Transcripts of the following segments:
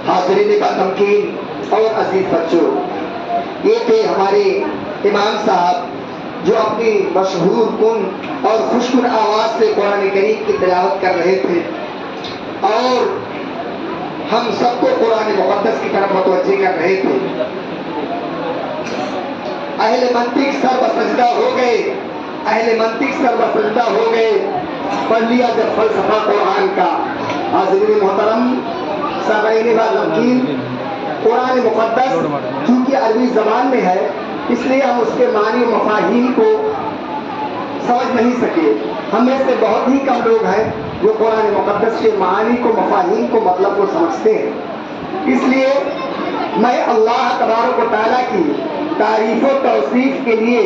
حاضرین کا تمکین اور عزیز بچوں، یہ تھے ہمارے امام صاحب جو اپنی مشہور کن اور خوشگوار آواز سے قرآن کریم کی تلاوت کر رہے تھے اور ہم سب کو قرآن مقدس کی طرف متوجہ کر رہے تھے۔ اہل منطق سر بسجدہ ہو گئے، اہل منطق سر بسجدہ ہو گئے، پڑھ لیا جب فلسفہ قرآن کا۔ حاضرین محترم، سامعین نامین، قرآن مقدس چونکہ عربی زبان میں ہے اس لیے ہم اس کے معنی و مفاہیم کو سمجھ نہیں سکے۔ ہم میں سے بہت ہی کم لوگ ہیں جو قرآن مقدس کے معنی کو، مفاہیم کو، مطلب کو سمجھتے ہیں۔ اس لیے میں اللہ تبارک و تعالیٰ کی تعریف و توصیف کے لیے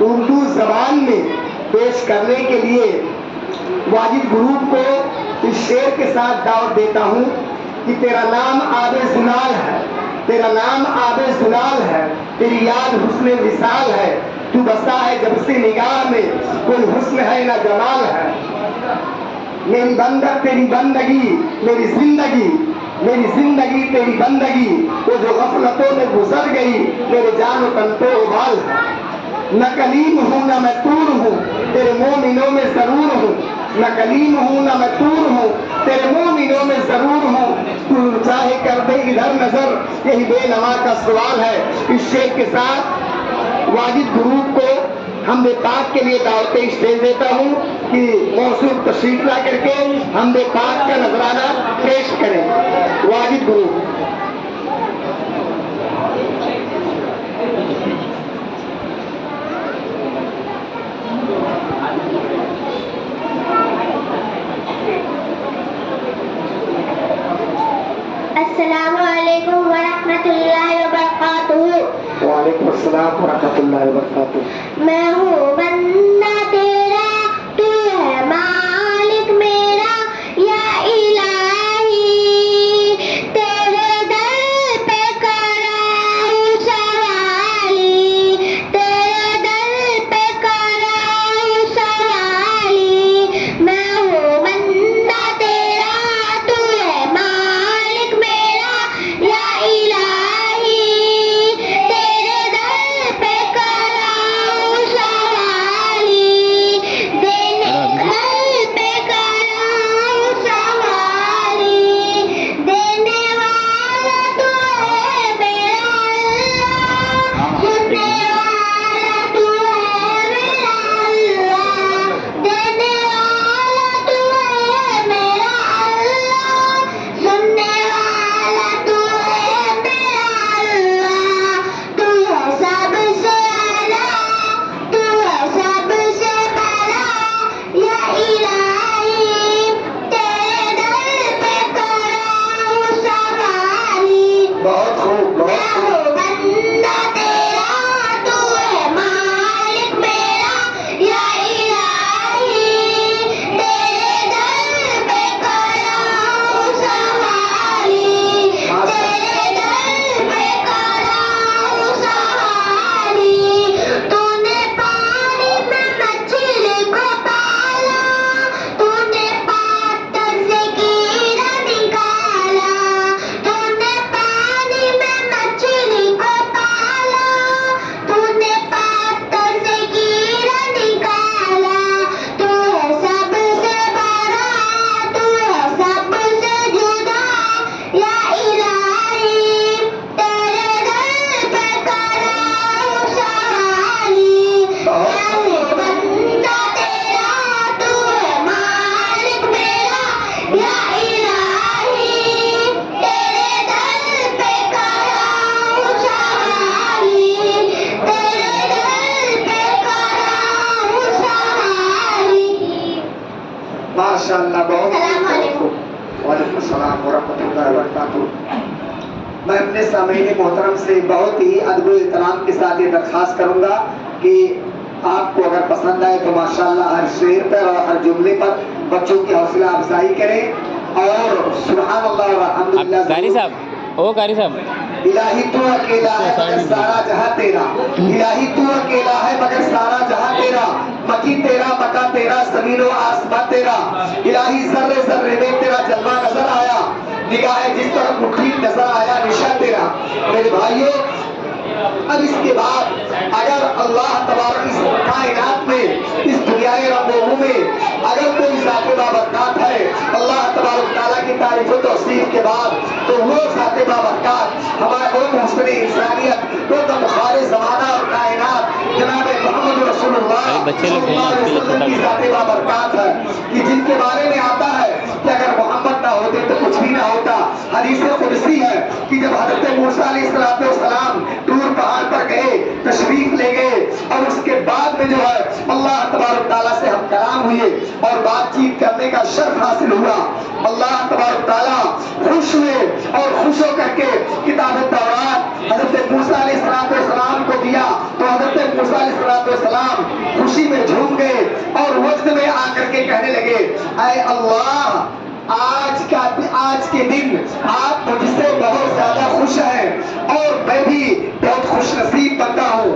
اردو زبان میں پیش کرنے کے لیے واجد گروپ کو اس شعر کے ساتھ دعوت دیتا ہوں کہ تیرا نام آب زلال ہے، تیرا نام آب زلال ہے، تیری یاد حسن وصال ہے، تو بسا ہے جب سے نگاہ میں، کوئی حسن ہے نہ جمال ہے۔ میری بندہ تیری بندگی، میری زندگی، میری زندگی تیری بندگی، وہ جو غفلتوں میں گزر گئی، میرے جان و تن پہ ابال ہے۔ نہ کلیم ہوں نہ میں طور ہوں، تیرے مومنوں میں ضرور ہوں، نہ کلیم ہوں نہ میں طور ہوں، تیرے مومنوں میں ضرور ہوں، تو چاہے کر دے ادھر نظر، یہی بے نوا کا سوال ہے۔ اس شعر کے ساتھ واجد گروپ کو حمد پاک کے لیے دعوت اسٹیج دیتا ہوں کہ موصول تشریف لا کر کے حمد پاک کا نذرانہ پیش کریں۔ واجد گروپ۔ السلام علیکم ورحمۃ اللہ وبرکاتہ۔ وعلیکم السلام ورحمۃ اللہ وبرکاتہ۔ میں ہوں بندہ تیرا، تو ہے مالک میرا، یا الہی تیرے در پہ کراؤں سوالی، تیرے در پہ کراؤں سوالی۔ میں ہوں بندہ تیرا، تو ہے مالک میرا، یا الہی تیرے در پہ کراؤں سوالی۔ माशाअल्लाह बहुत। अस्सलाम वालेकुम। वालेकुम अस्सलाम वरहमतुल्लाहि वबरकातुहू। मैं अपने सामीन मोहतरम से बहुत ही अदब एहतराम के साथ ये दरख्वास्त करूंगा कि आपको अगर पसंद आए तो माशाअल्लाह हर शेर पर और हर जुमले पर बच्चों की हौसला अफजाई करें और सुभान अल्लाह और अल्हम्दुलिल्लाह। कारी साहब, ओ कारी साहब, इलाही तू अकेला है मगर सारा जहां तेरा, इलाही तू अकेला है मगर सारा जहां तेरा, मकी तेरा मका तेरा जमीनो आसमां तेरा, इलाही जर्रे जर्रे में तेरा जलवा नजर आया, निगाह जिस तरफ मुट्ठी नजर आया निशा तेरा। मेरे भाइयों, अब इसके बाद अगर अल्लाह तबारक इस कायनात में, इस दुनियाए रंगों में अगर कोई ज़ाते बाबरकात है अल्लाह तबारक ताला की तारीफ व तौसीफ के बाद, तो वो ज़ाते बाबरकात हमारे वो मुहसिन इंसानियत, वो गमखारे ज़माना और कायनात जनाब मोहम्मद रसूलुल्लाह सल्लल्लाहु अलैहि वसल्लम की ज़ाते बाबरकात है कि जिनके बारे में आता है कि अगर मोहम्मद ना होते तो कुछ भी ना होता। हदीस कुदसी है कि जब हज़रत मूसा अलैहिस्सलाम टूर पहाड़ पर गए, तशरीफ ले गए और उसके बाद में जो है अल्लाह तबारक ताला से हम कलाम हुए और बातचीत करने का शर्फ हासिल हुआ। अल्लाह तबारक ताला खुश हुए और खुश होकर के किताब तौरात हज़रत मूसा अलैहिस्सलाम को दिया, तो हज़रत मूसा अलैहिस्सलाम खुशी में झूम गए और वज्द में आकर के कहने लगे, ऐ अल्लाह, आज के दिन आप मुझसे बहुत ज्यादा खुश हैं और मैं भी बहुत खुश नसीब बंदा हूँ।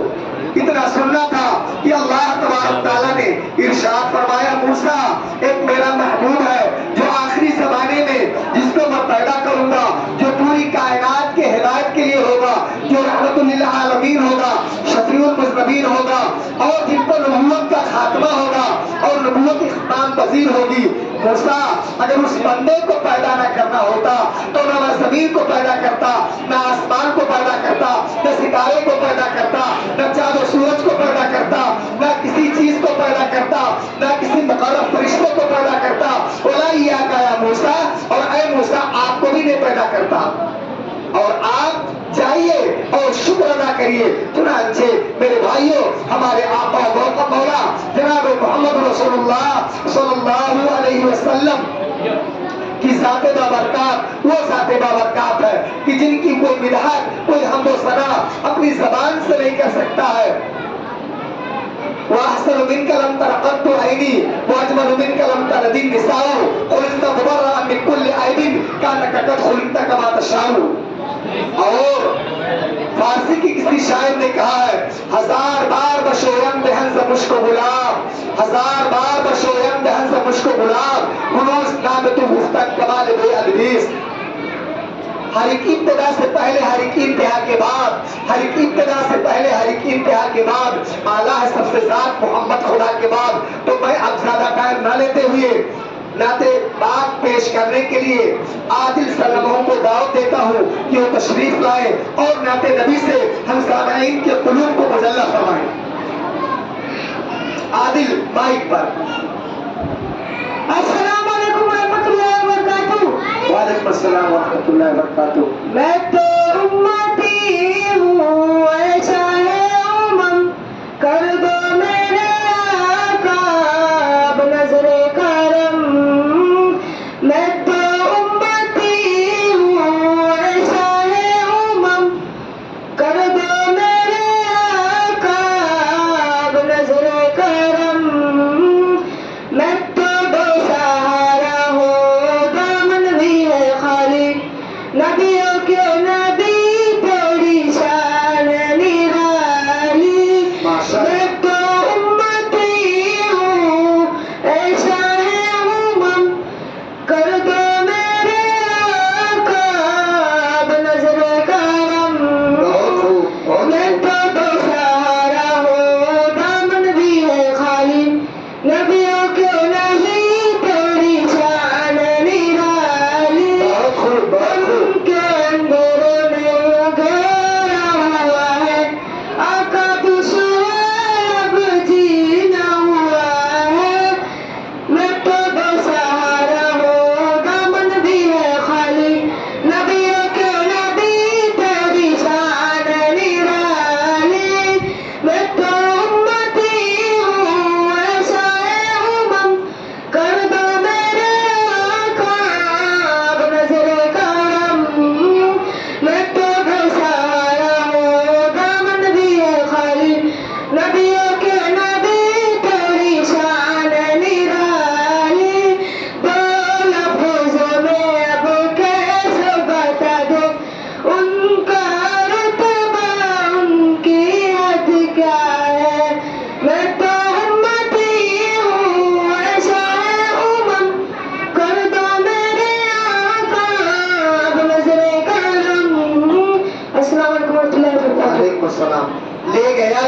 इतना सुनना था कि अल्लाह तबारक ताला ने इरशाद फरमाया, मूसा एक मेरा महबूब है जो आखिरी जमाने में जिसको मैं पैदा करूंगा, जो पूरी कायनात के हिदायत के लिए होगा, जो रहमतुल लिल आलमीन होगा, शफीउल मुज़नबीन होगा और जिनको नबूवत का खात्मा होगा और नबूवत इख्ताम पजीर होगी। मूसा, अगर उस बंदे को पैदा न करना होता तो न मैं जमीन को पैदा करता, न आसमान को पैदा करता, न सितारे को पैदा करता, न चाँद और सूरज को पैदा करता, न किसी चीज को पैदा करता, न किसी मुकर्रब फरिश्ते को पैदा करता। वला इय्याका या मूसा, और ऐ मूसा आपको भी नहीं पैदा करता। और आप जाइए और शुक्र अदा करिए। चुनांचे मेरे भाइयों, हमारे आका व मौला जनाब मोहम्मद रसूलुल्लाह सल्लल्लाहु अलैहि वसल्लम की ज़ाते बाबरकात वो ज़ाते बाबरकात है कि जिनकी कोई मिदहत, कोई हम्दो सना अपनी ज़बान से नहीं कर सकता है। वअहसनु मिनका लम तरा क़त्तु ऐनी वअजमलु मिनका लम तलदी निसाउ खुलिक़्ता मुबर्रअन मिन कुल्लि ऐबिन कान्नका क़द खुलिक़्ता कमा तशाउ। और फारसी की किसी शायर ने कहा है, हजार बार बशोयम दहन से मुश्को गुलाब, हजार बार बशोयम दहन से मुश्को गुलाब, गुनूस नाम तू गुफ्तन कमाल बे अदबीस। हर एक इब्तिदा से पहले हर एक इंतहा के बाद, हर एक इब्तिदा से पहले हर एक इंतहा के बाद आला है सबसे ज़ात मोहम्मद खुदा के बाद। तो मैं अब ज्यादा टाइम न लेते हुए नाते बात पेश करने के लिए आदिल सल्लल्लाहु को दावत देता हूँ कि वो तशरीफ लाए और नाते नबी से हम सामईन के कुलूब को मुजल्ला फरमाएं। आदिल माइक पर। अस्सलाम वालेकुम रहमतुल्लाहि व बरकातहू। वालेकुम अस्सलाम व रहमतुल्लाहि व बरकातहू। मैं तो उम्मती हूँ ऐसा है उमम, कर दो मेरे आका अब नजरे करम। मैं तो उम्मती हूँ ऐसा है उमम, कर दो मेरे आका अब नजरे करम। मैं तो बेसहारा हूँ, दामन भी है खाली, नबियों के नबी तेरी शान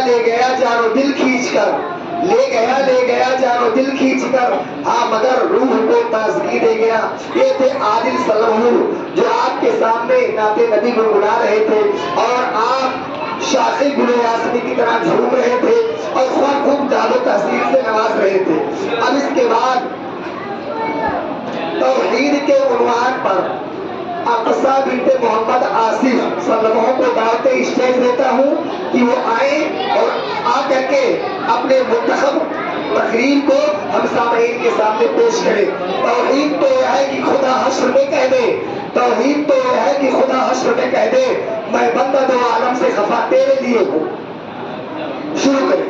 गया जानो दिल खींच कर, ले गया जानो दिल खींच कर, हाँ मगर रूह को ताजगी दे गया। ये थे आदिल सल्लल्लाहु जो आपके सामने नाते नबी गुनगुना रहे थे और आप शाखे गुले यासमी की तरह झूम रहे थे और खूब दादो तहसील से नवाज रहे थे। अब इसके बाद तौहीद के उन्वान पर अक़सा बिन्ते मोहम्मद आसिफ सल्लल्लाहु को दावते स्टेज देता हूँ कि वो आए और आ करके अपने मुंतखब तकरीर को हम सामईन के सामने पेश करें। तौहीद तो यह है कि खुदा हश्र में कह दे, तौहीद तो यह है कि खुदा हश्र में कह दे मैं बंदा दो आलम से खफा तेरे लिए हूँ। शुरू करें।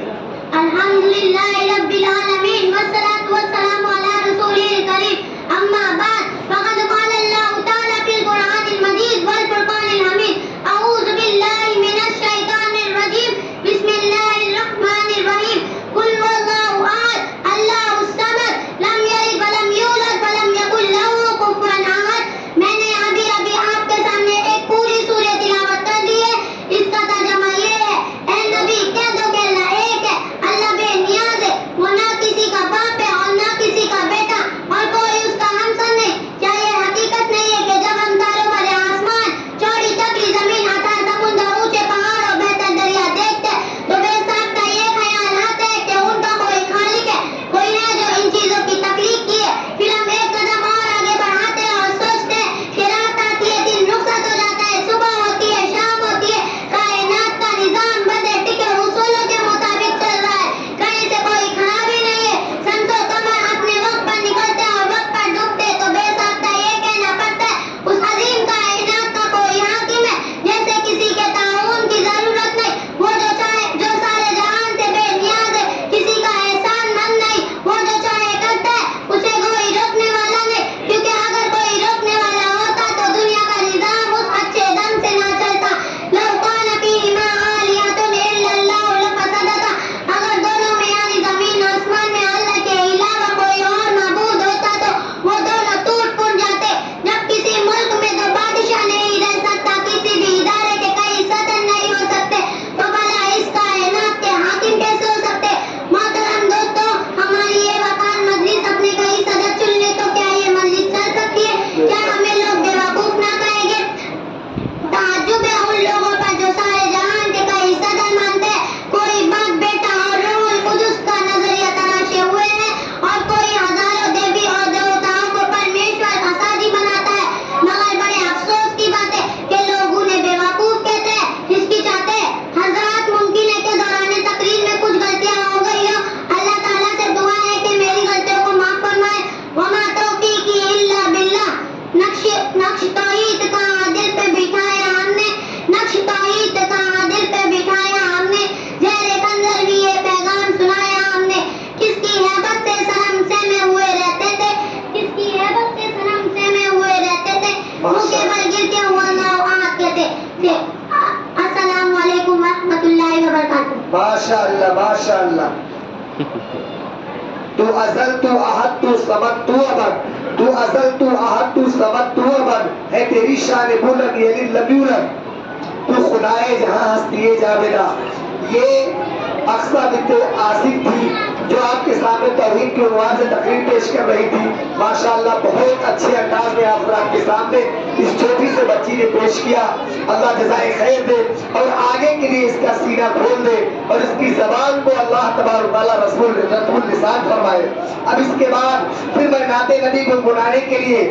अल्हम्दुलिल्लाहि रब्बिल आलमीन वस्सलातु वस्सलामु अला रसूलिल करीम अम्मा बाद फक़द क़ाला अल्लाहु तआला फिल कुरआनिल मजीद वल फुरक़ानिल हमीद अऊज़ु बिल्लाहि मिनश शैतानिर रजीम बिस्मिल्लाहिर रहमानिर रहीम कुल हुवल्लाहु अहद अल्लाहुस समद लम यलिद व लम यूलद व लम यकुल लहू कुफुवन अहद। मैंने अभी आपके सामने एक पूरी सूरह तिलावत कर दी है। इसका तर्जुमा ये है, ए नबी कह दो कि अल्लाह एक है, अल्लाह बेनियाज है, वो ना किसी का बाप है और ना किसी का बेटा और कोई उसका हमसर नहीं। क्या ये हकीकत नहीं है कि जब हम तारों भरे आसमान, चौड़ी चकरी जमीन, अथाह समुद्र, ऊंचे पहाड़ और बहता दरिया देखते तो बेसाख्ता ये ख्याल आता है कि उनका कोई खालिक है, कोई है जो इन चीजों की तख्लीक की है। फिर हम एक कदम और आगे बढ़ाते हैं और सोचते हैं कि रात आती है, दिन रुखसत हो जाता है, सुबह होती है, शाम होती है, कायनात का निजाम बदे टिके उसूलों के मुताबिक चल रहा है, कहीं से कोई खराबी नहीं है। समझो कमर अपने वक्त पर निकलते और वक्त पर डूबते तो बेसाख्ता ये कहना पड़ता है उस अजीम कायनात का कोई हाकिम है जैसे किसी के ताउन की जरूरत नहीं, वो जो चाहे जो सारे जहान से बेनियाज है, किसी का एहसान मंद नहीं, वो जो चाहे करता है उसे कोई रोकने वाला नहीं, क्योंकि अगर कोई रोकने वाला होता तो दुनिया का निजाम उस अच्छे दम से ना चलता। लौ कान फीहिमा आलिहतुन इल्लल्लाहु लफसदता, अगर दोनों में यानी जमीन आसमान में अल्लाह के अलावा कोई और माबूद होता तो वो दोनों टूट फूट जाते। जब किसी मुल्क में दो बादशाह नहीं रह सकता, किसी भी इदारे के कई सदर नहीं हो सकते, तो भला इस कायनात के हाकिम कैसे हो सकते। मोहतरम दोस्तों, हमारी ये वकार मजलिस अपने कई सदर चुन ले तो क्या ये मजलिस चल सकती है? क्या हमें लोग बेवकूफ ना कहेंगे? ताज्जुब है उन लोगों पर जो सारे जहान के कई सदर मानते हैं, कोई बाप बेटा और रूहुल कुदुस का नजरिया तराशे हुए हैं और कोई हजारों देवी और देवताओं को परमेश्वर का साजी बनाता है। मगर बड़े अफसोस की बात है कि लोग उन्हें बेवकूफ कहते हैं, हिचकिचाते हैं। हजरात, मुमकिन है कि दौरान तकरीर में कुछ गलतियां हो गई हो, अल्लाह ताला से दुआ है कि मेरी गलतियों को माफ फरमाए। वमा तौफीकी इल्ला बिल्लाह। नक्श तौहीद का दिल पे बिठाया हमने, नक्श तौहीद का दिल पे बिठाया हमने, ज़हरे कंजर भी ये पैगाम सुनाया हमने। किसकी हैबत से सनम सहमे हुए रहते थे, किसकी हैबत से सनम सहमे हुए रहते थे, मुँह के बल गिर के हुवल्लाहु अहद कहते थे। अस्सलामु अलैकुम रहमतुल्लाहि व बरकातुहू। माशाअल्लाह माशाअल्लाह। तू अज़ल तू अहद तू समद तू अबद, तू अज़ल तू अहद तू समद तू अबद, है तेरी शान बुलंद यानी लम्यूलद, तू खुदाए जहां हस्तिए जावेदा। ये अक़सा बिन्ते आसिफ थी जो आपके सामने तौहीद की उन्वान से तकरीर पेश कर रही थी। माशाअल्लाह बहुत अच्छे अंदाज में आप आपके सामने इस छोटी से बच्ची ने पेश किया। अल्लाह जज़ाए खैर दे और आगे के लिए इसका सीना खोल दे और इसकी ज़बान को अल्लाह तबारक व तआला रसूल लिसान फरमाए। अब इसके बाद फिर मैं नाते नबी गुनगुनाने के लिए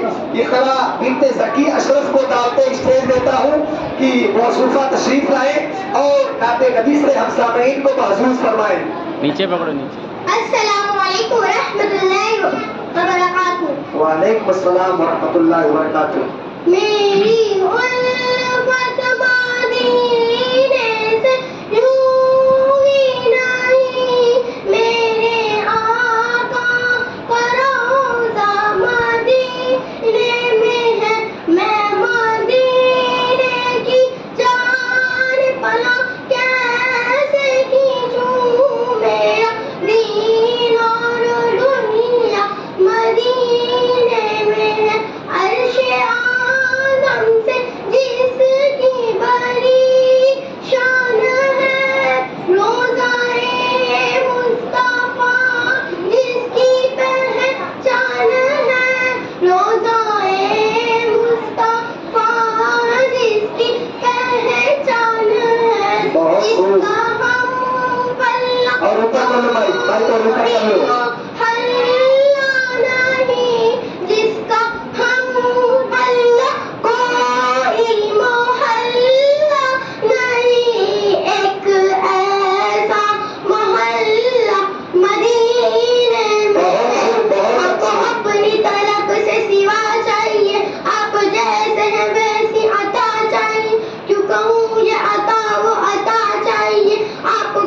इक़रा बिन्ते ज़की अशरफ को दावते स्टेज देता हूँ कि मौसूफा तशरीफ लाए और नाते नबी से हम सामईन को महसूस फरमाए। नीचे पकड़ो, नीचे। अस्सलामु अलैकुम रहमतुल्लाहि व बरकातुहू। वालेकुम अस्सलाम व रहमतुल्लाहि व बरकातुहू। मेरी उल्फत मदीने से रूही नहीं, मेरे आका का रोज़ा मदीने में है, मैं मदीने की जान पला कैसे खींचूं, मेरा दीन और दुनिया मदीने में है। अर्श आज़म से जिसकी बड़ी بھائی اور رکا کر لو. جس کا ہم اللہ کوئی محلہ نہیں، ایک ایسا محلہ مدینے میں. آپ کو اپنی طرف سے سوا چاہیے، آپ جیسے ہیں ویسی عطا چاہیے. کیوں کہوں یہ عطا وہ عطا چاہیے، آپ کو ہے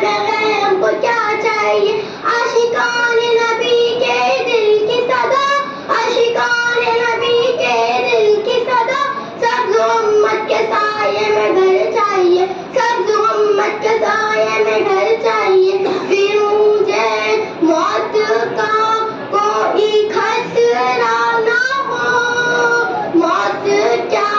بغیر ہم کو کیا چاہیے. عاشقان نبی کے دل کی صدا، عاشقان نبی کے دل کی صدا. سبز امت کے سائے میں گھر چاہیے، سبز امت کے سائے میں گھر چاہیے. پھر مجھے موت کا کوئی خطرہ نہ ہو، موت کیا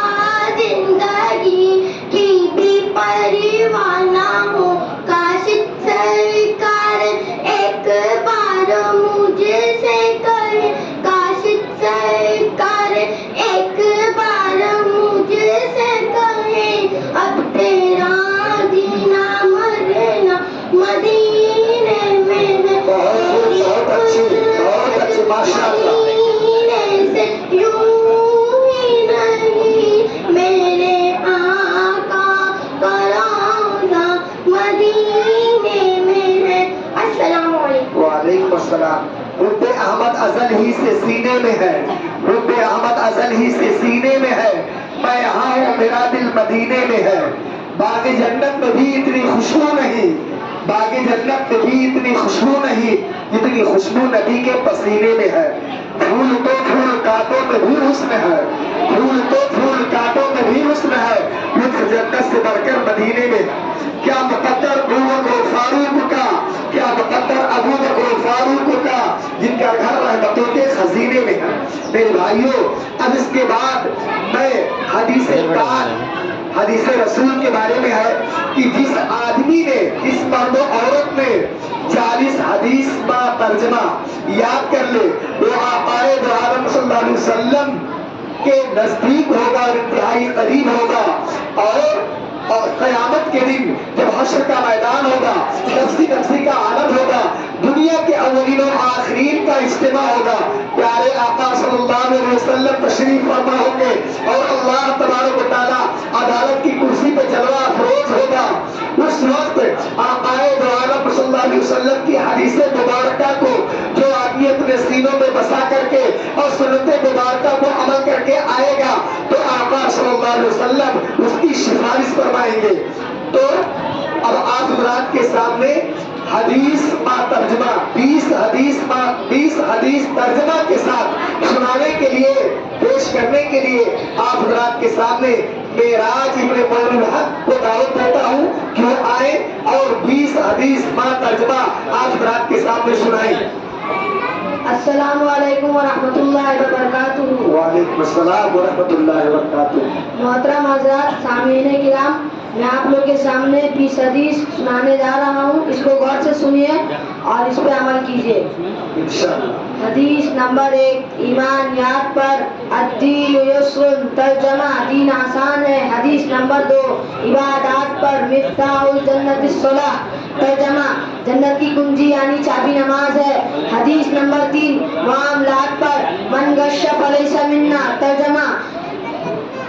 زندگی کی بھی پرواہ نہ ہو. کاش سرکار ایک بار مجھ سے کرے، کاش سرکار ایک بار مجھ سے کہے. اب تیرا جینا مرنا مدینے میں ہے. بہت اچھی ماشاء اللہ. مدینے سے یوں ہی نہیں، میرے آقا کا روضہ مدینے میں ہے. السلام علیکم. وعلیکم السلام. رب احمد ازل ہی سے سینے میں ہے، رب احمد ازل ہی سے سینے میں ہے. میں یہاں ہوں میرا دل مدینے میں ہے. باغ جنت میں بھی اتنی خوشبو نہیں، باغ جنت میں بھی اتنی خوشبو نہیں جتنی خوشبو نبی کے پسینے میں ہے. پھول تو پھول کانٹوں میں بھی حسن ہے، پھول تو پھول کانٹوں میں بھی حسن ہے. لطف جنت سے بڑھ کر مدینے میں. کیا مقدر ابو بکر فاروق کا، کیا مقدر ابو بکر فاروق کا جن کا گھر رحمتوں کے خزینے میں ہے. میرے بھائیوں، اب اس کے بعد میں حدیث رسول کے بارے میں ہے کہ جس آدمی نے، جس مرد و عورت نے 40 حدیث کا ترجمہ یاد کر لے، وہ آقا دو عالم صلی اللہ علیہ وسلم کے نزدیک ہوگا اور انتہائی قریب ہوگا. اور قیامت کے دن جب حشر کا میدان ہوگا، نفسی نفسی کا عالم ہوگا، دنیا کے اولین و آخرین کا اجتماع ہوگا، پیارے آقا صلی اللہ علیہ وسلم تشریف فرما ہوں گے اور اللہ تبارک و تعالیٰ عدالت کی کرسی پہ جلوہ افروز ہوگا. اس وقت آقا دو عالم صلی اللہ علیہ وسلم کی حدیث مبارکہ کو جو آدمی اپنے سینوں میں بسا کر کے اور سنت مبارکہ کو عمل کر کے آئے گا تو آقا صلی اللہ علیہ وسلم اس کی سفارش فرمائیں گے. تو اب آپ حضرات کے سامنے حدیث با ترجمہ 20 حدیث ترجمہ کے ساتھ سنانے کے لیے، پیش کرنے کے لیے آپ حضرات کے سامنے معراج ابن معین الحق کو دعوت دیتا ہوں کہ وہ آئے اور 20 حدیث با ترجمہ آپ حضرات کے سامنے سنائیں. السلام علیکم ورحمۃ اللہ وبرکاتہ. وعلیکم السلام ورحمۃ اللہ وبرکاتہ. محترم حضرات، سامعین کرام، میں آپ لوگ کے سامنے 20 حدیث سنانے جا رہا ہوں. اس کو غور سے سنیے اور اس پہ عمل کیجیے. انشاءاللہ. حدیث نمبر 1، ایمان یاد پر الدین یسر. ترجمہ، دین آسان ہے. حدیث نمبر 2، عبادات پر مفتاح الجنت الصلاۃ. ترجمہ، جنت کی کنجی یعنی چابی نماز ہے. حدیث نمبر 3، معاملات پر من غش فلیس منا.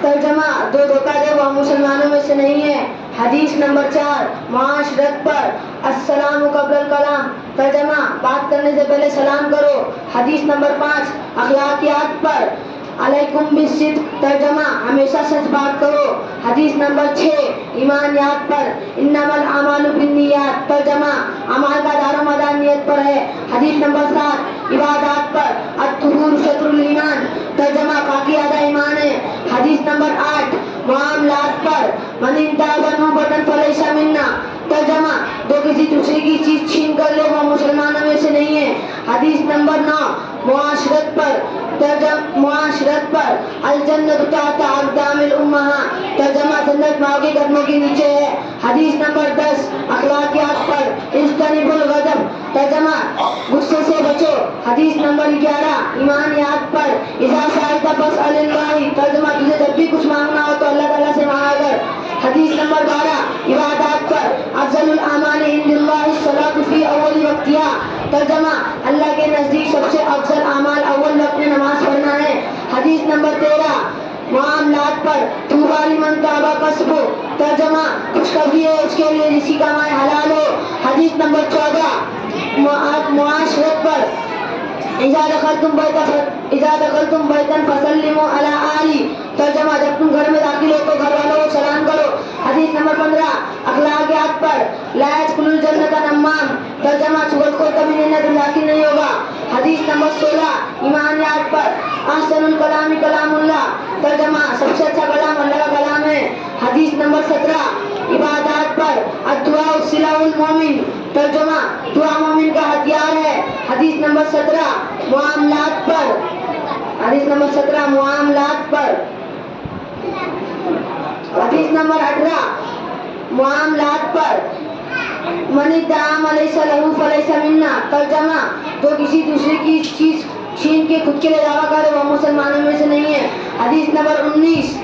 ترجمہ، جو دھوکہ دے وہ مسلمانوں میں سے نہیں ہے. حدیث نمبر 4، معاشرت پر السلام قبل الکلام. ترجمہ، بات کرنے سے پہلے سلام کرو. حدیث نمبر 5، اخلاقیات پر علیکم بالصدق. ترجمہ، ہمیشہ سچ بات کرو. حدیث نمبر 6، ایمانیات پر انما الاعمال بالنیات. ترجمہ، اعمال کا دار و مدار نیت پر ہے. حدیث نمبر 7، عبادات پر الطہور شطر الایمان. ترجمہ، پاکی آدھا ایمان ہے. حدیث نمبر 8، معاملات پر من انتہذ نوبۃ فلیس منا. ترجمہ، جو کسی دوسرے کی چیز چھین کر لے وہ مسلمانوں میں سے نہیں ہے. حدیث نمبر 9، معاشرت پر الجنت تحت اقدام الامہات. ترجمہ، جنت ماں کے قدموں کے نیچے ہے. حدیث نمبر 10، اخلاقیات پر اجتنبوا الغضب. ترجمہ، غصے سے بچو. حدیث نمبر 11، ایمانیات پر اذا سألت فاسأل اللہ. ترجمہ، تجھے جب بھی کچھ مانگنا ہو تو اللہ تعالیٰ سے مانگا کر. حدیث نمبر 12، عبادات پر افضل الاعمال عند اللہ الصلاۃ فی اول وقتها. ترجمہ اللہ کے نزدیک سب سے افضل اعمال اول وقت میں نماز پڑھنا ہے۔ حدیث نمبر 13 معاملات پر طوبیٰ لمن طاب کسبہ، ترجمہ خوشخبری ہے اس کے لیے جس کی کمائی حلال ہو۔ حدیث نمبر 14 معاشرت پر اذا دخلتم بیتا فسلموا علی اہلہ، ترجمہ جب تم گھر میں داخل ہو تو گھر والوں کو سلام کرو۔ حدیث نمبر 15 اخلاقیات پر لا يدخل الجنۃ نمام، ترجمہ چغلخور کبھی جنت میں داخل نہیں ہوگا۔ حدیث نمبر 16 ایمانیات پر احسن الکلام کلام اللہ، ترجمہ سب سے اچھا کلام اللہ کا کلام ہے۔ حدیث نمبر 17 عبادات پر الدعاء سلاح المومن، ترجمہ دعا مومن کا ہتھیار ہے۔ حدیث نمبر 17 معاملات پر، حدیث نمبر 17 معاملات پر، حدیث نمبر 18 معاملات پر من ادعى ليس له فليس منا، ترجمہ جو کسی دوسرے کی چیز چھین کے خود کے لیے دعویٰ کرے وہ مسلمانوں میں سے نہیں ہے۔ حدیث نمبر 19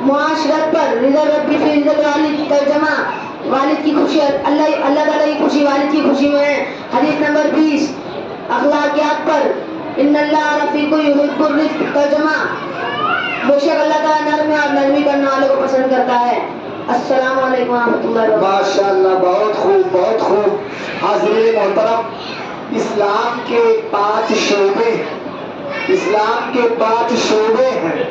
معاشرت پر رضا ربی فی رضا الوالد، ترجمہ والد کی خوشی اللہ تعالیٰ کی خوشی والد کی خوشی میں ہے۔ حدیث نمبر 20 اخلاقیات پر ان اللہ رفیق یحب الرفق، ترجمہ بے شک اللہ تعالیٰ نرم اور نرمی کرنے والوں کو پسند کرتا ہے۔ السلام علیکم ورحمۃ اللہ وبرکاتہ۔ ماشاءاللہ، بہت خوب بہت خوب۔ حاضرین محترم، اسلام کے 5 شعبے، اسلام کے 5 شعبے ہیں۔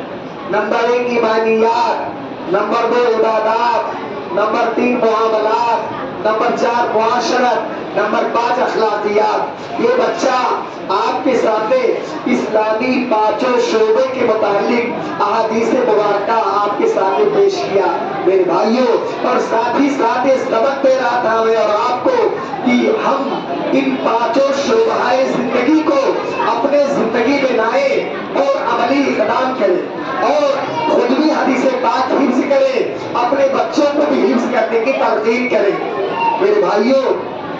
نمبر 1 ایمانیات، نمبر 2 عبادات، نمبر 3 معاملات، نمبر 4 معاشرت، نمبر 5 اخلاقیات۔ یہ بچہ آپ کے سامنے اسلامی 5 شعبے کے متعلق احادیث مبارکہ آپ کے سامنے پیش کیا میرے بھائیوں، اور ساتھ ہی ساتھ یہ سبق دے رہا تھا میں اور آپ کو کہ ہم ان 5 شعبۂ زندگی کو اپنے زندگی میں لائیں اور عملی اقدام کریں اور خود بھی حدیث پاک حفظ کریں، اپنے بچوں کو بھی حفظ کرنے کی تلقین کریں۔ میرے بھائیوں،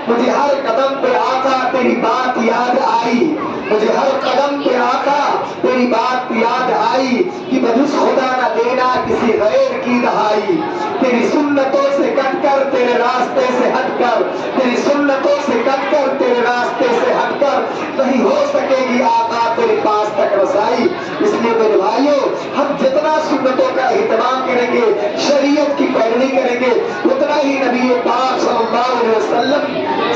مجھے ہر قدم پہ آقا تیری بات یاد آئی، مجھے ہر قدم پہ آقا تیری بات یاد آئی کہ بجز خدا نہ دینا کسی غیر کی دہائی، تیری سنتوں سے کٹ کر تیرے راستے سے ہٹ کر، تیری سنتوں سے کٹ کر تیرے راستے سے ہٹ کر نہیں ہو سکے گی آقا تیرے پاس تک رسائی۔ اس لیے میرے بھائیوں، ہم جتنا سنتوں کا اہتمام کریں گے، شریعت کی پیروی کریں گے، اتنا ہی نبی پاک صلی اللہ علیہ وسلم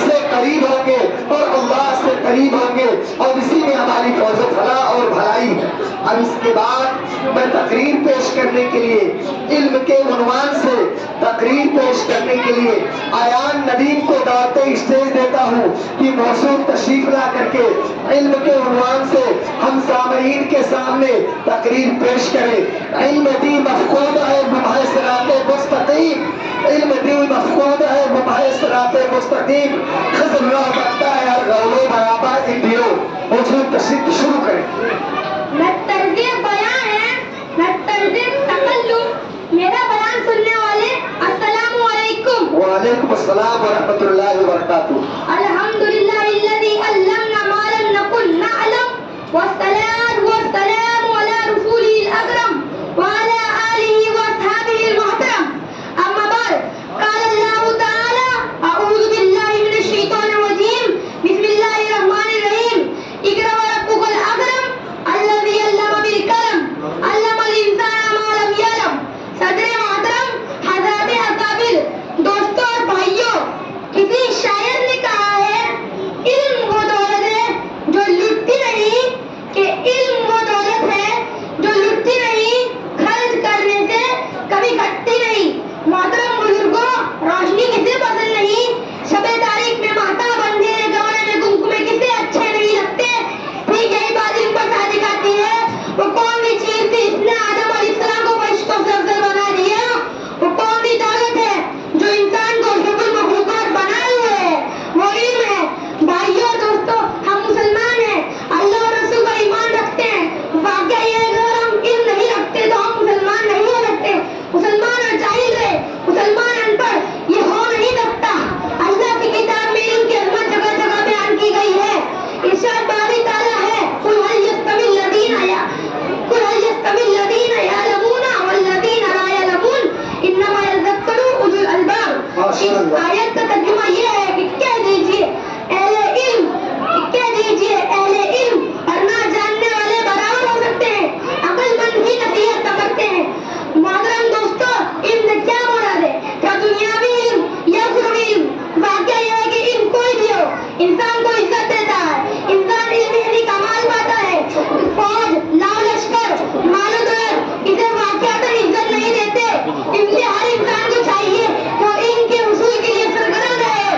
سے قریب ہوں گے اور اللہ سے قریب ہوں گے، اور اسی میں ہماری فوز و فلاح اور بھلائی ہے۔ اب اس کے بعد میں تقریر پیش کرنے کے لیے، علم کے عنوان سے تقریر پیش کرنے کے لیے ایان ندیم کو دعوت اسٹیج دیتا ہوں کہ موصول تشریف لا کر کے علم کے عنوان سے ہم سامعین کے سامنے تقریر پیش کریں۔ علم دی مفقود ہے بمحض صراط مستقیم، علم دی مفقود ہے بمحض صراط مستقیم، خضر راہ بنتا ہے ہر غولو بیابا انڈیو۔ موصول تشریف شروع کریں۔ نہ طرز بیان ہے نہ طرز تکلم۔ میرا بیان سننے والے السلام علیکم۔ وعلیکم السلام ورحمۃ اللہ وبرکاتہ۔ الحمدللہ الذی علمنا ما لم نکن نعلم، والصلاة والسلام علی رسولہ الاکرم وعلی آلہ واصحابہ المحترم۔ اما بعد، قال اللہ تعالی اعوذ باللہ من الشیطان الرجیم، بسم اللہ الرحمن الرحیم، اقرأ وربک الاکرم الذی علم بالقلم علم الانسان ما لم یعلم۔ صدر محترم، حضرات اکابر، دوستوں اور بھائیوں، کسی شاعر نے کہا ہے علم وہ دولت ہے جو لٹتی نہیں، کہ علم وہ دولت ہے جو لٹتی نہیں، خرچ کرنے سے کبھی گھٹتی نہیں۔ محترم بزرگوں، روشنی کسے پسند نہیں؟ شب تاریخ میں مہتاب اندھیرے گورے میں گمکمے کسے اچھے نہیں لگتے؟ ٹھیک یہی بات ان پر صادق آتی ہے۔ وہ کون سی چیز تھی اس نے آدم علیہ السلام کو فرشتوں سے افضل بنا دیا؟ وہ کون سی دولت ہے جو انسان کو اشرف المخلوقات بنائے ہوئے ہے؟ وہ علم ہے۔ بھائیوں اور دوستوں، ہم مسلمان ہیں، اللہ اور رسول پر ایمان رکھتے ہیں۔ واقعہ یہ ہے کہ اگر ہم علم نہیں رکھتے تو ہم مسلمان نہیں ہو سکتے۔ مسلمان اور جاہل رہے، مسلمان ان پڑھ یہ ہو نہیں سکتا۔ اللہ کی کتاب میں علم کی عظمت جگہ جگہ بیان کی گئی ہے۔ ارشاد باری تعالیٰ ہے، قل هل يستوي الذين يعلمون والذين لا يعلمون انما يذكر اولو الالباب۔ اس آیت کا ترجمہ یہ ہے کہ کہہ دیجیے اہل علم کہہ دیجئے اہل علم اور نہ جاننے والے برابر ہو سکتے ہیں، عقل مند بھی نصیحت سمجھتے ہیں۔ محترم دوستو، علم سے کیا مراد ہے؟ کیا دنیاوی علم یا اخروی علم؟ واقعہ یہ ہے کہ علم کوئی بھی ہو، انسان کو عزت دیتا ہے، انسان علم یعنی کمال پاتا ہے۔ فوج، لاؤ لشکر، مال و دولت اسے واقعات عزت نہیں دیتے، اس لیے ہر انسان کو چاہیے کہ وہ علم کے حصول کے لیے سرگرم رہے۔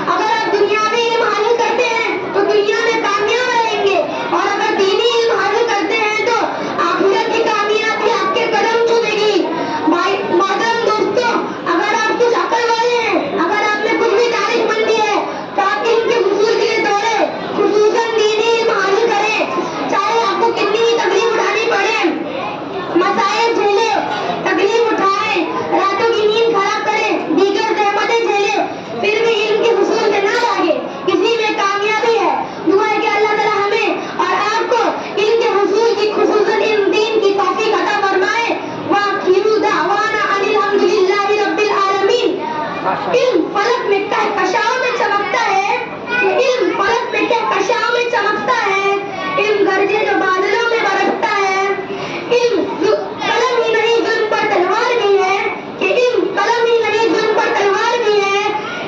اگر آپ دنیاوی علم حاصل کرتے ہیں تو دنیا میں کامیاب رہیں گے، اور اگر دینی علم حاصل کرتے ہیں تو آخرت کی کامیابی آپ کے قدم چومے گی۔ محترم دوستو، اگر آپ کچھ عقل والے ہیں، اگر آپ نے کچھ بھی تاریخ مندی ہے تو آپ علم کے حصول کے لیے دوڑے، خصوصاً دینی علم حاصل کریں، چاہے آپ کو کتنی ہی تکلیف اٹھانی پڑے، مسائل جھیلے، تکلیف اٹھائیں، راتوں کی نیند خراب کریں، دیگر زحمتیں جھیلیں، پھر بھی علم کے حصول سے نہ بھاگے، اسی میں کامیابی ہے۔ دعا ہے کہ اللہ تعالیٰ ہمیں اور آپ کو علم کے حصول کی، خصوصاً علم دین کی توفیق عطا فرمائے۔ وآخر دعوانا ان الحمد للہ رب العالمین۔ علم فلک میں کہکشاؤں میں چمکتا ہے، علم فلک میں کہکشاؤں میں چمکتا ہے، علم گرجے جو بادلوں میں برستا ہے، علم قلم ہی نہیں ظلم پر تلوار بھی ہے، کہ علم قلم ہی نہیں ظلم پر تلوار بھی ہے،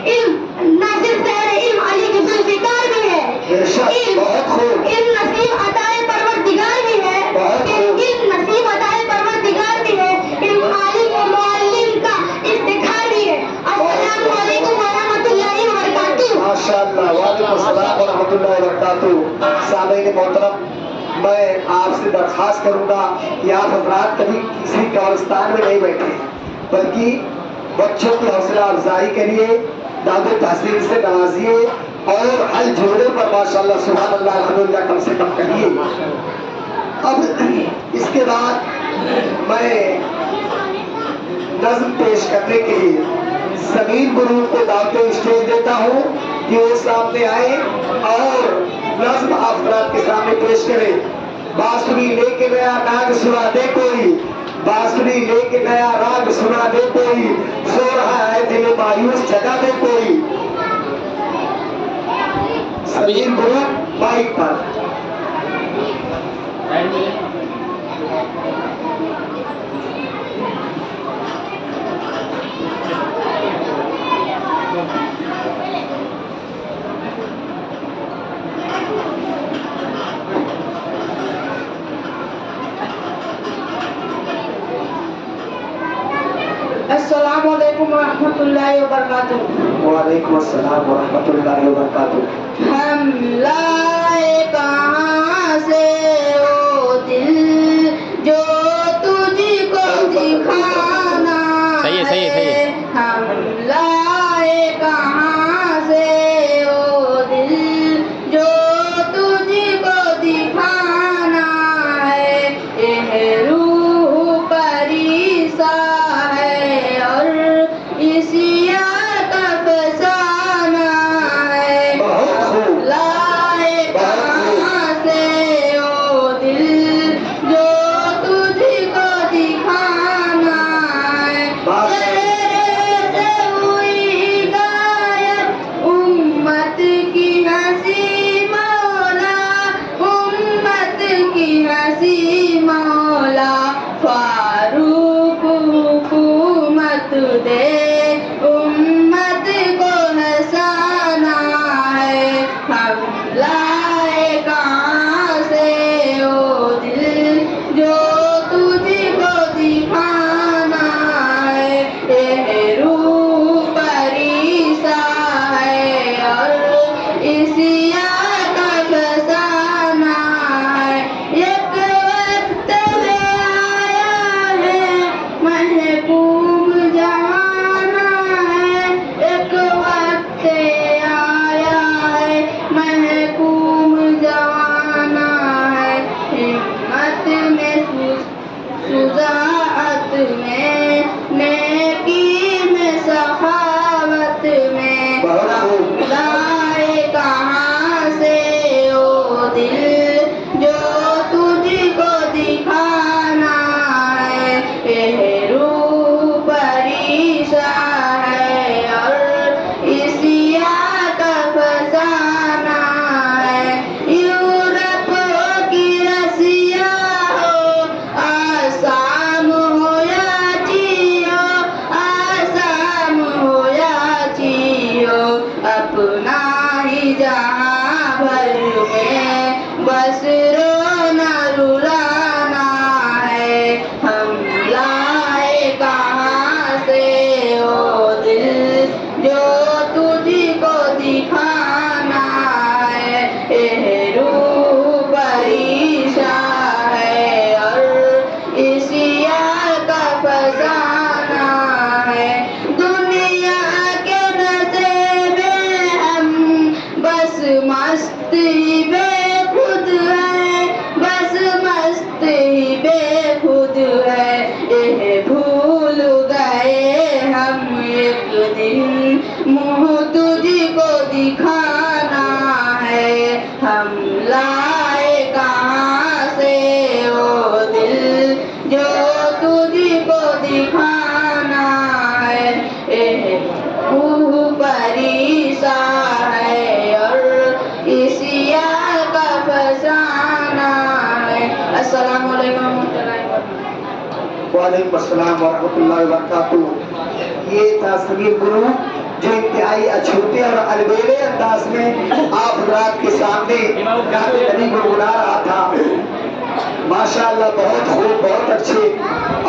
علم ناصر سحر علم علی کی ذوالفقار بھی ہے، بہت خوب، علم نصیب عطائے پروردگار بھی ہے، علم نصیب عطائے پروردگار بھی ہے، علم عالم و معلم کا افتخار بھی ہے۔ السلام علیکم ورحمۃ اللہ وبرکاتہ۔ ماشاء اللہ، وعلیکم السلام ورحمۃ اللہ وبرکاتہ۔ سامعین محترم، میں آپ سے درخواست کروں گا کہ آپ حضرات کبھی کسی قبرستان میں نہیں بیٹھے، بلکہ بچوں کی حوصلہ افزائی کریے، داد و تحسین سے نوازیے، اور ہر جملے پر ماشاءاللہ سبحان اللہ الحمدللہ کم سے کم کہیے۔ اب اس کے بعد میں نظم پیش کرنے کے لیے سمیر گروہ کو دعوت اسٹیج دیتا ہوں کہ وہ سامنے آئے اور نظم افراد کے سامنے پیش کرے۔ بانسری لے کے نیا راگ سنا دے کوئی، بانسری لے کے نیا راگ سنا دے کوئی، سو رہا ہے دل مایوس جگہ دے کوئی۔ سمیر گروہ مائک پر۔ السلام علیکم ورحمۃ اللہ وبرکاتہ۔ وعلیکم السلام ورحمۃ اللہ وبرکاتہ۔ ہم لائے کہاں سے وہ دل جو تجھ کو دکھانا ہے، ہم لائے کہاں سے وہ دل جو تجھ کو دکھانا ہے، یہ روح پریسا ہے اور اسی کا فسانہ ہے، لائے کہاں سے وہ जहां भर में बस रोना रुलाना है, हम लाए कहाँ से ओ दिल जो तुझको दिखाना है, ए रूह परेशान है और इसी यार का फसाना है, दुनिया के नशे में हम बस मस्त ही बेखुद है, बस मस्त ही बेखुद है, ये भूल गए हम एक दिन मुँह तुझको दिखाना है, हम लाए कहाँ से ओ दिल जो तुझको दिखाना है, ए रूह परेशान है और इसी यार का फसाना है। अस्सलाम वालेकुम। वालेकुम अस्सलाम व रहमतुल्लाहि व बरकातुहू। ये था समीर गुरु जो इंतहाई अछूते और अलबेले अंदाज में आप हजरात के सामने गाते नबी गुनगुना रहा था। माशाअल्लाह बहुत खूब, बहुत अच्छे।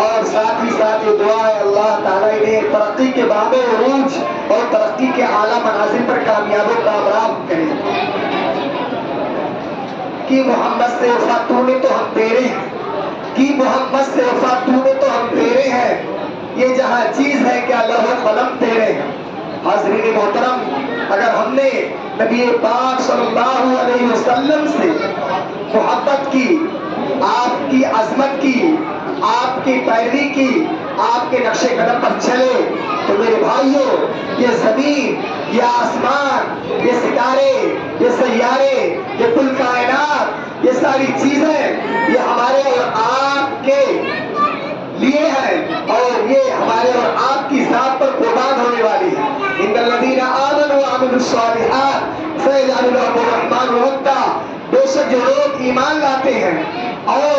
और साथ ही साथ ये दुआ है अल्लाह ताला इन्हें तरक्की के बाबे उरूज और तरक्की के आला मनाजिल पर कामयाब और कामयाब करे कि मोहम्मद से वफा तूने तो हम तेरे हैं, कि मोहम्मद से वफा तूने तो हम तेरे हैं, ये जहाँ चीज है क्या लौह कलम तेरे हैं। हाज़रीन मोहतरम, अगर हमने नबी पाक सल्लल्लाहु अलैहि वसल्लम से मोहब्बत की, आपकी अजमत की, आपकी पैरवी की, आपके नक्शे कदम पर चले, तो मेरे भाइयों ये जमीन, ये आसमान, ये सितारे, ये सैयारे, ये कुल कायनात, ये सारी चीजें ये हमारे और आपके लिए है और ये हमारे और आपकी जात पर कुर्बान होने वाली है। इन्नल्लज़ीना आमनू व अमिलुस्सालिहात सयजअलु लहुमुर रहमानु वद्दा। बेशक जो लोग ईमान लाते हैं और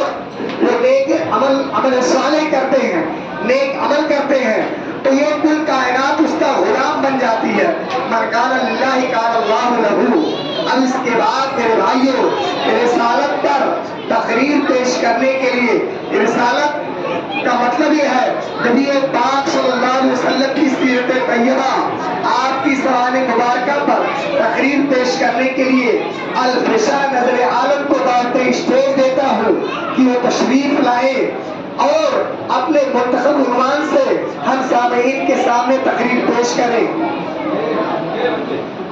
वो नेक अमल सालेह करते हैं, नेक अमल करते हैं, तो ये कुल कायनात उसका गुलाम बन जाती है। मन कान लिल्लाहि कान अल्लाहु लहू। अब इसके बाद मेरे भाइयों, रिसालत पर तकरीर पेश करने के लिए, रिसालत का मतलब ये है नबी पाक सल्लल्लाहु अलैहि वसल्लम की सीरत तैयबा, आपकी सवाने मुबारका पर तकरीर पेश करने के लिए अल-फिशा नजर आलम को दावत स्टेज देता हूँ कि वो तशरीफ लाए और अपने मुंतखब उन्वान से हम सामीईन के सामने तकरीर पेश करें।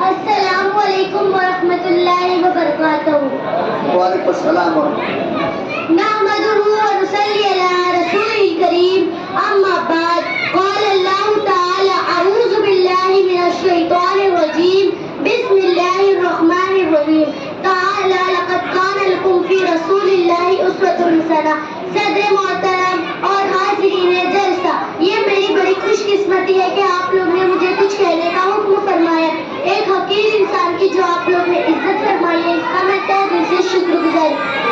अस्सलाम वालेकुम व रहमतुल्लाहि व बरकातहू। वालेकुम अस्सलाम। नहमदुहु व नुसल्ली अला रसूलिल करीम, अम्मा बाद, क़ाल अल्लाहु तआला अऊज़ु बिल्लाहि मिनश शैतानिर रजीम, बिस्मिल्लाहिर रहमानिर रहीम। तआला लक़द कान लकुम फ़ी रसूलिल्लाहि उस्वतुन हसना। सदर मोहतरम और हाज़रीन जलसा, ये मेरी बड़ी खुशकिस्मती है कि आप लोग ने मुझे कुछ कहने का हुक्म फरमाया। एक हकीर इंसान की जो आप लोग ने इज्जत फरमाई है, इसका मैं तहे दिल से शुक्रगुज़ार।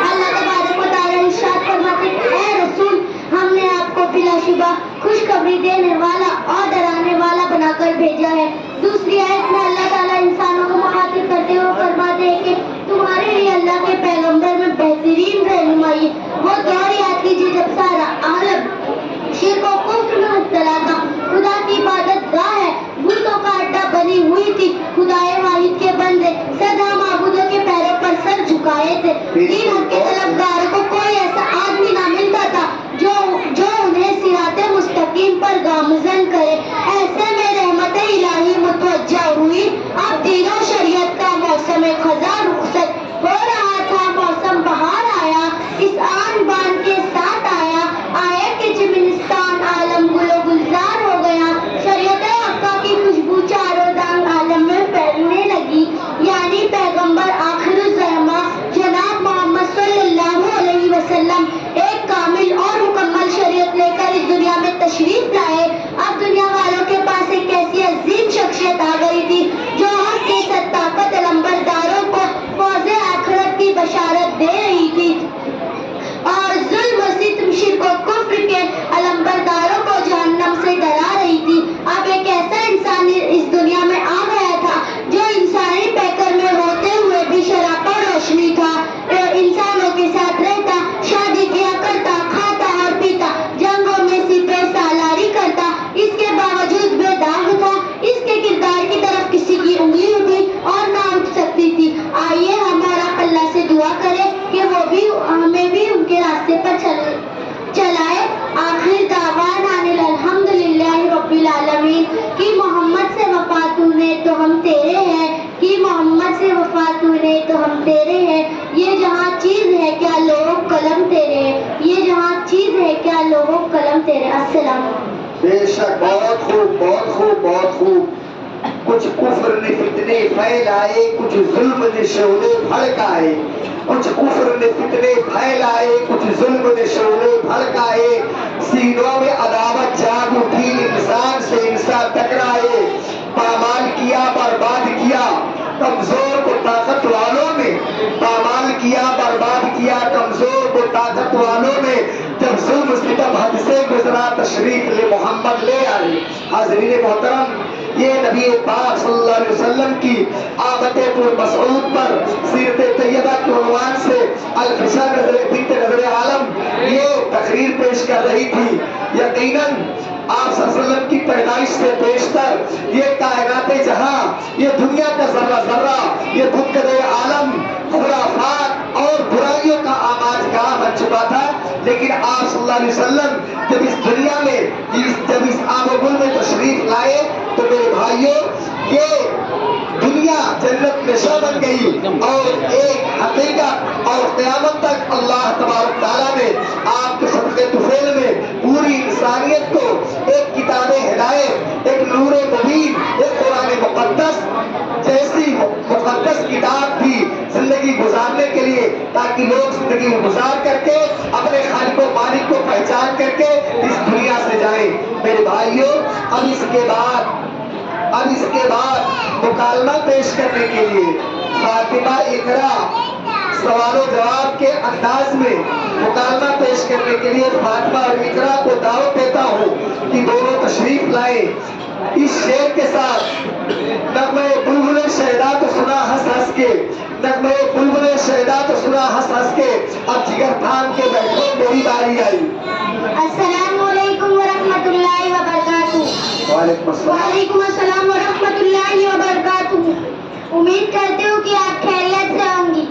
अल्लाह तबारक व तआला इरशाद फरमाते हैं, ऐ रसूल, हमने आपको बिलाशुबा खुशखबरी देने वाला और डराने वाला बनाकर भेजा है। दूसरी आयत में अल्लाह ताला इंसानों को मुखातिब करते हुए फरमाते हैं कि तुम्हारे लिए अल्लाह के पैगंबर में बेहतरीन रहनुमाई। वो दौर याद कीजिए जब सारा आलम शिर्क और कुफ्र में मुब्तला था, खुदा की इबादत गाह है बुतों का अड्डा बनी हुई थी, खुदाए वाहिद के बंदे सदा माबूदों के पैरों पर सर झुकाए थे। दीन के तलबगारों को कोई ऐसा आदमी ना मिलता था जो उन्हें सिराते मुस्तकीम पर गामजन करे। ऐसे में रहमत इलाही मुतवज्जा हुई। अब दीनों शरीयत का मौसम खज़ा रुखसत हो रहा था, मौसम बहार आया, इस आन बान के साथ आया कि जिमिनिस्तान आलम गुलो गुलजार हो गया। शरीयत हक़्क़ा की खुशबू चारों दांग आलम में फैलने लगी, यानी पैगंबर आखिरुज़्ज़मा जनाब मोहम्मद सल्लल्लाहु अलैहि ہم تیرے ہیں، کہ محمد سے وفا تو نے تو ہم تیرے ہیں، یہ جہاں چیز ہے کیا لوح قلم تیرے، یہ جہاں چیز ہے کیا لوح قلم تیرے۔ السلام علیکم۔ بے شک، بہت خوب، بہت خوب، بہت خوب۔ کچھ کفر نے فتنے پھیلائے، کچھ ظلم نے شعلے بھڑکائے، کچھ کفر نے فتنے پھیلائے، کچھ ظلم نے شعلے بھڑکائے، سینوں میں عداوت جاگ اٹھی، انسان سے انسان ٹکرائے، پامال کیا برباد کیا کمزور کو طاقت والوں نے، پامال کیا برباد کیا کمزور کو طاقت والوں نے، جب ظلم ستم حد سے گزرا تشریف لے محمد لے آئے۔ حاضرین محترم، یہ نبی پاک صلی اللہ علیہ وسلم کی آمد پر مسعود پر سیرت طیبہ کے عنوان سے الفشا بنت نظر عالم یہ تقریر پیش کر رہی تھی۔ یقیناً آپ صلی اللہ علیہ وسلم کی پیدائش سے بیشتر یہ کائنات جہاں، یہ دنیا کا ذرہ ذرہ، یہ بتکدے عالم خرافات اور برائیوں کا آغاز گاہ بن چکا تھا، لیکن آپ صلی اللہ علیہ وسلم جب اس دنیا میں، جب اس آب و گل میں تشریف لائے تو میرے بھائیوں یہ دنیا جنت میں شو بن گئی، اور ایک حقیقت اور قیامت تک اللہ تبارک تعالیٰ نے آپ کے صدقے طفیل میں پوری انسانیت کو ایک کتاب ہدایت، ایک نور مبین، ایک قرآن مقدس جیسی مقدس کتاب بھی زندگی گزارنے کے لیے، تاکہ لوگ زندگی گزار کر کے اپنے خالق و مالک کو پہچان کر کے اس دنیا سے جائیں۔ میرے بھائیوں، اب اس کے بعد مکالمہ پیش کرنے کے لیے فاطمہ اقرا سوال و جواب کے انداز میں مکالمہ پیش کرنے کے لیے فاطمہ اور اقرا کو دعوت دیتا ہوں کہ دونوں تشریف لائیں۔ اس شعر کے ساتھ نغمہ بلبل شہدا تو سنا ہنس ہنس کے، نغمہ بلبل شہدا تو سنا ہنس ہنس کے، اب جگر تھام کے بیٹھو میری باری آئی۔ السلام علیکم ورحمۃ اللہ وبرکاتہ۔ وعلیکم السلام۔ وعلیکم السلام ورحمۃ اللہ وبرکاتہ۔ امید کرتے ہوں کہ آپ خیریت سے ہوں گی۔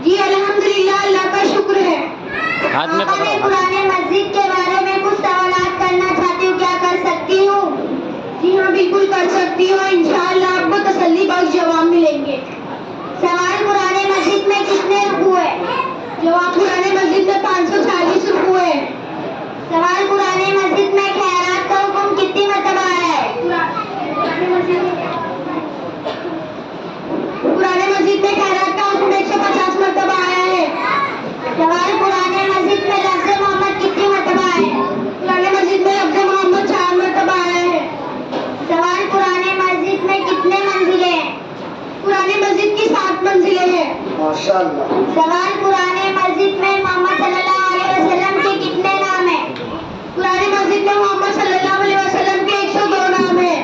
جی الحمدللہ، اللہ کا شکر ہے۔ ہاتھ میں آقا، پکڑو، میں قرآن مجید کے بارے میں کچھ سوالات کرنا چاہتی ہوں، کیا کر سکتی ہوں؟ جی ہاں، بالکل کر سکتی ہوں، انشاءاللہ آپ کو تسلی بخش جواب ملیں گے۔ سوال: قرآن مجید میں کتنے رکوع ہیں؟ جواب: قرآن مجید میں 540 رکوع ہیں۔ سوال: قرآن مجید میں خیرات کا حکم کتنی مرتبہ آیا ہے؟ قرآن مجید میں خیرات کا حکم 150 مرتبہ آیا ہے۔ سوال: قرآن مجید میں لفظ محمد کتنی مرتبہ آیا ہے؟ قرآن مجید میں لفظ محمد 4 مرتبہ آیا ہے۔ سوال: قرآن مجید میں کتنے منزلیں ہیں؟ قرآن مجید کی 7 منزلیں ہیں۔ ماشاءاللہ۔ سوال: قرآن مجید میں محمد صلی اللہ علیہ وسلم کے کتنے نام ہیں؟ قرآن مجید میں محمد صلی اللہ علیہ وسلم کے 102 نام ہیں۔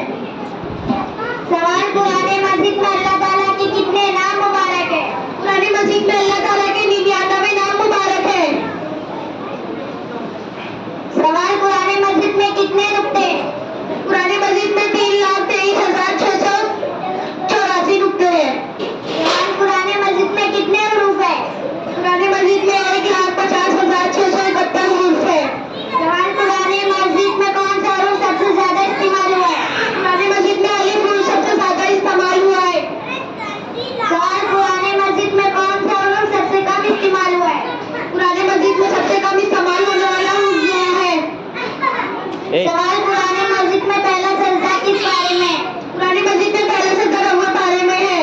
سوال: قرآن مجید میں اللہ تعالیٰ کے کتنے نام مبارک ہیں؟ قرآن مجید میں اللہ تعالیٰ کے 99 نام مبارک ہیں۔ سوال: قرآن مجید میں کتنے نقطے ہیں؟ قرآن مجید میں 3,23,484 نقطے ہیں۔ سوال: قرآن مجید میں کتنے حروف ہیں؟ قرآن مجید میں 1,50,671 حروف ہیں۔ سوال: قرآن مجید میں کون سا حرف سب سے زیادہ استعمال ہوا ہے؟ قرآن مجید میں الف حرف سب سے زیادہ استعمال ہوا ہے۔ سوال: قرآن مجید میں کون سا حرف سب سے کم استعمال ہوا ہے؟ قرآن مجید میں سب سے کم استعمال ہونے والا حرف یہ ہے۔ سوال: قرآن مجید میں پہلا سجدہ کس پارے میں ہے؟ قرآن مجید میں پہلا سجدہ رحمہ پارے میں ہے۔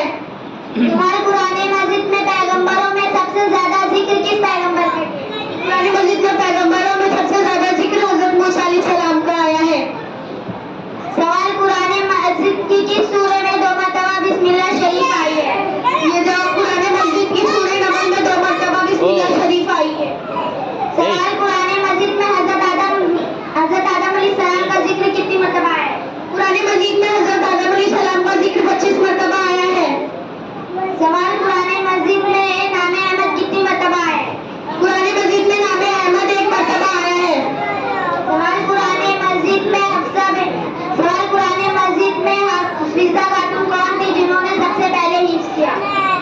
سوال: قرآن مجید میں پیغمبروں میں سب سے زیادہ ذکر کس پیغمبر کا ہے؟ قرآن مجید میں پیغمبروں میں سب سے زیادہ ذکر حضرت موسیٰ علیہ السلام کا آیا ہے۔ سوال: قرآن مجید کی کس سورہ میں 2 مرتبہ بسم اللہ شریف آئی ہے؟ یہ جواب: قرآن مجید کی سورہ نمل میں 2 مرتبہ بسم اللہ شریف آئی ہے۔ سوال: قرآن مجید میں حضرت آدم علیہ السلام کا ذکر کتنی مرتبہ ہے؟ قرآن مجید میں حضرت آدم علیہ السلام کا ذکر 25 مرتبہ آیا ہے۔ سوال: قرآن مجید میں نام احمد کتنی مرتبہ ہے؟ قرآن مجید میں نام احمد 1 مرتبہ آیا ہے۔ سوال: قرآن مجید میں حفصہ خاتون کون تھی جنہوں نے سب سے پہلے حفظ کیا؟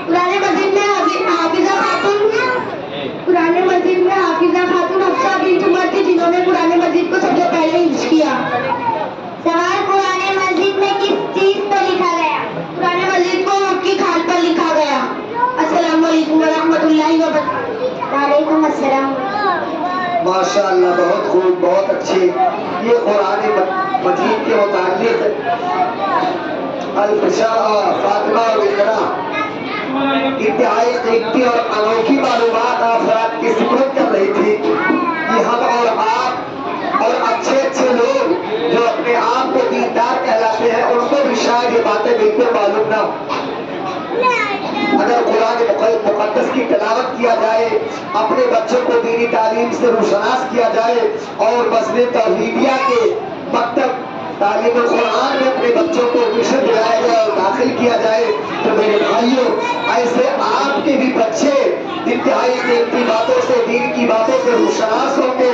قرآن مجید میں حافظہ خاتون حفصہ بنت عمر تھی جنہوں نے قرآن مجید کو سب سے پہلے حفظ کیا۔ سوال: قرآن مجید میں کس چیز پہ لکھا گیا؟ माशाअल्लाह, बहुत खूब, बहुत अच्छे। ये कुरान मजीद के मुताल्लिक़ अल-फशा फातिमा और इकरा इंतहाई कीमती और अनोखी मालूमात आप की सिफारिश कर रही थी कि हम और आप और अच्छे अच्छे लोग जो अपने आप को दीनदार कहलाते हैं उनको भी शायद ये बातें बिल्कुल मालूम ना हो। अगर कुरान मुक़द्दस की तिलावत किया जाए, अपने बच्चों को दीनी तालीम से रोशनास किया जाए और मस्जिद तौहीदिया के मकतब तालीम कुरान में अपने बच्चों को एडमिशन दिलाया जाए और दाखिल किया जाए, तो मेरे भाइयों ऐसे आपके भी बच्चे इंतहाई कीमती बातों से, दीन की बातों से रोशनास होंगे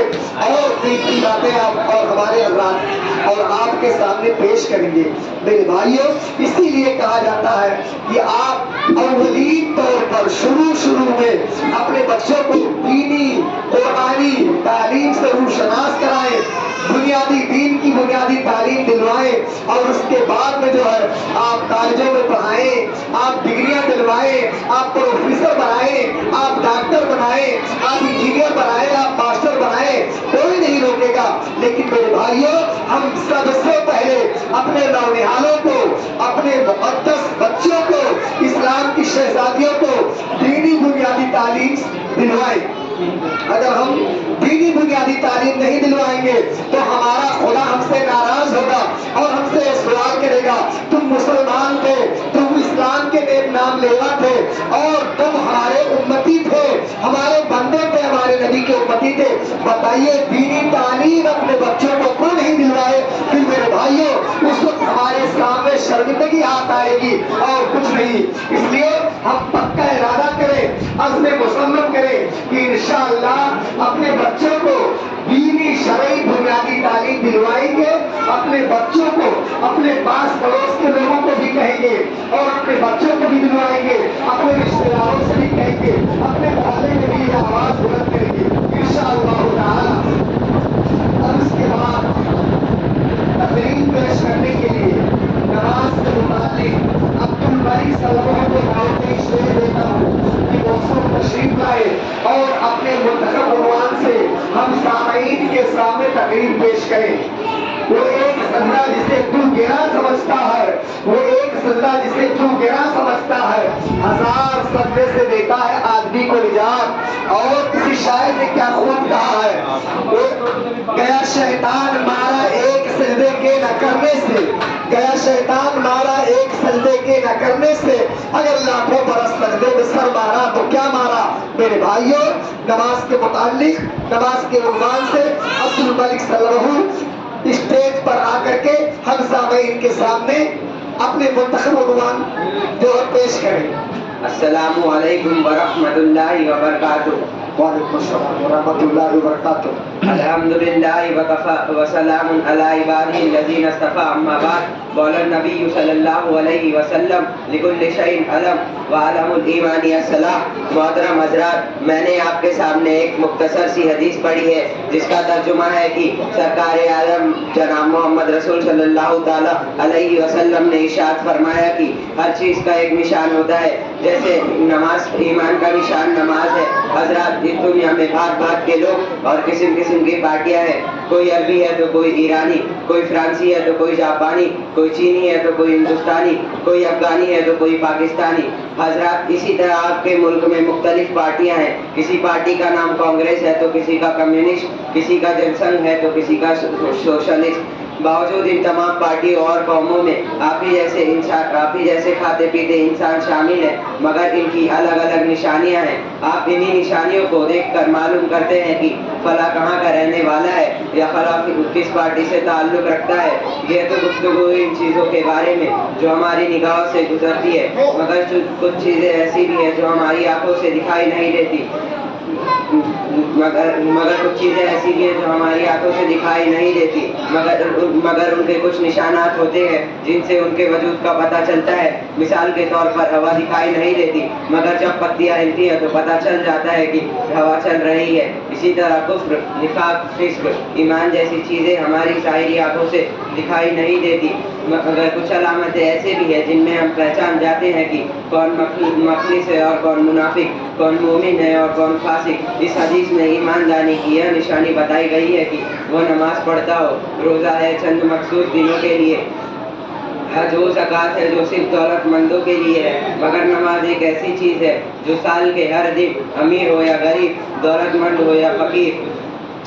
और दीन की बातें आप और हमारे अल्लाह और आपके सामने पेश करेंगे। मेरे भाइयों, इसीलिए कहा जाता है कि आप अव्वलीन तौर पर शुरू में अपने बच्चों को दीनी कुरानी तालीम से रोशनास कराएं, बुनियादी दीन की बुनियादी तालीम दिलवाएं और उसके बाद में जो है आप कॉलेजों में पढ़ाएं, आप डिग्रियां दिलवाएं, आप प्रोफेसर बनाएं, आप डॉक्टर बनाएं, आप इंजीनियर बनाएं, आप मास्टर बनाएं, कोई नहीं रोकेगा। लेकिन मेरे भाइयों, हम सबसे पहले अपने नौनिहालों को, अपने मुक़द्दस बच्चों को, इस्लाम की शहजादियों को दीनी बुनियादी तालीम दिलवाएं। अगर हम दीनी बुनियादी तालीम नहीं दिलवाएंगे तो हमारा खुदा हमसे नाराज होगा और हमसे सवाल करेगा, तुम मुसलमान थे, तुम इस्लाम के नेक नाम लेवा थे और तुम हमारे उम्मती थे, हमारे बंदे थे, हमारे नबी के उम्मती थे, बताइए दीनी तालीम अपने बच्चों को क्यों नहीं दिलवाए? फिर मेरे भाइयों, उस वक्त हमारे सामने शर्मिंदगी हाथ आएगी और कुछ नहीं। इसलिए हम पक्का इरादा करें, अज़्म मुसम्मम करें कि इंशाअल्लाह अपने बच्चों को दीनी शरई बुनियादी तालीम दिलवाएंगे, अपने बच्चों को अपने पास पड़ोस के लोगों को भी कहेंगे और अपने बच्चों को भी दिलवाएंगे, अपने रिश्तेदारों से भी कहेंगे, अपने मोहल्ले में भी आवाज बुलंद करेंगे इंशाअल्लाह ताला। और उसके बाद तकरीर पेश करने के लिए नमाज से मुताल्लिक अब्दुल बारी सल्लल्लाहु अलैहि वसल्लम देता हूँ कि वो तशरीफ लाए और अपने मुंतखब उन्वान से हम सामईन के सामने तकरीर पेश करें। वो एक सजदा जिसे तू गिरा समझता है, वो एक सजदा जिसे तू गिरा समझता है, 1000 सजदे से देता है आदमी को निजात। और किसी शायर ने क्या खूब कहा है, गया शैतान मारा एक सजदे के न करने से, गया शैतान मारा एक सजदे के न करने से, अगर लाखों बरस सजदे में सर मारा तो क्या मारा? मेरे भाइयों, नमाज के मुताल्लिक, नमाज के उन्वान से अब्दुल मलिक सल्लल्लाहु स्टेज पर आकर के हम सामईन के सामने अपने मुंतखब उन्वान जो पेश करें। अस्सलामु अलैकुम वरहमतुल्लाहि वबरकातुहू। वालेकुम अस्सलाम वरहमतुल्लाहि वबरकातुहू। अल्हम्दुलिल्लाहि वकफा वसलामुन अला इबादिही लज़ीना इस्तफ़ा, अम्मा बाद। क़ाल नबी सल्लल्लाहु अलैहि वसल्लम लिकुल्लि शैइन अलम व अलमुल ईमानी अस्सलाह। मोहतरम हज़रात, मैंने आपके सामने एक मुख्तसर सी हदीस पढ़ी है जिसका तर्जुमा है कि सरकार आलम जनाब मोहम्मद रसूल सल्लल्लाहु ताला अलैहि वसल्लम ने इरशाद फरमाया कि हर चीज़ का एक निशान होता है, जैसे नमाज ईमान का निशान नमाज है। हज़रात, इस दुनिया में भाग भाग के लोग और किस्म किस्म की पार्टियां हैं, कोई अरबी है तो कोई ईरानी, कोई फ्रांसी है तो कोई जापानी, कोई चीनी है तो कोई हिंदुस्तानी, कोई अफगानी है तो कोई पाकिस्तानी। हजरात, इसी तरह आपके मुल्क में मुख्तलिफ पार्टियां हैं, किसी पार्टी का नाम कांग्रेस है तो किसी का कम्युनिस्ट, किसी का जनसंघ है तो किसी का सोशलिस्ट। बावजूद इन तमाम पार्टियों और कौमों में आप ही जैसे खाते पीते इंसान शामिल हैं, मगर इनकी अलग अलग निशानियां हैं। आप इन्हीं निशानियों को देखकर मालूम करते हैं कि फला कहाँ का रहने वाला है या फला किस पार्टी से ताल्लुक़ रखता है। ये तो गुफ्तगू इन चीज़ों के बारे में जो हमारी निगाहों से गुजरती है, मगर कुछ चीज़ें ऐसी भी हैं जो हमारी आंखों से दिखाई नहीं देती, मगर कुछ चीज़ें ऐसी भी हैं जो हमारी आंखों से दिखाई नहीं देती, मगर उनके कुछ निशानात होते हैं जिनसे उनके वजूद का पता चलता है। मिसाल के तौर पर हवा दिखाई नहीं देती, मगर जब पत्तियां हिलती हैं तो पता चल जाता है कि हवा चल रही है। इसी तरह कुफ्र, निफाक, फिस्क, ईमान जैसी चीज़ें हमारी ज़ाहिरी आंखों से दिखाई नहीं देती, मगर कुछ अलामतें ऐसे भी हैं जिनमें हम पहचान जाते हैं कि कौन मखलिस है और कौन मुनाफिक। کون مومن ہے اور کون فاسق۔ اس حدیث میں ایمان لانے کی یہ نشانی بتائی گئی ہے کہ وہ نماز پڑھتا ہو، روزہ ہے چند مخصوص دنوں کے لیے، حج و زکوٰۃ ہے جو صرف دولت مندوں کے لیے ہے، مگر نماز ایک ایسی چیز ہے جو سال کے ہر دن امیر ہو یا غریب، دولت مند ہو یا فقیر،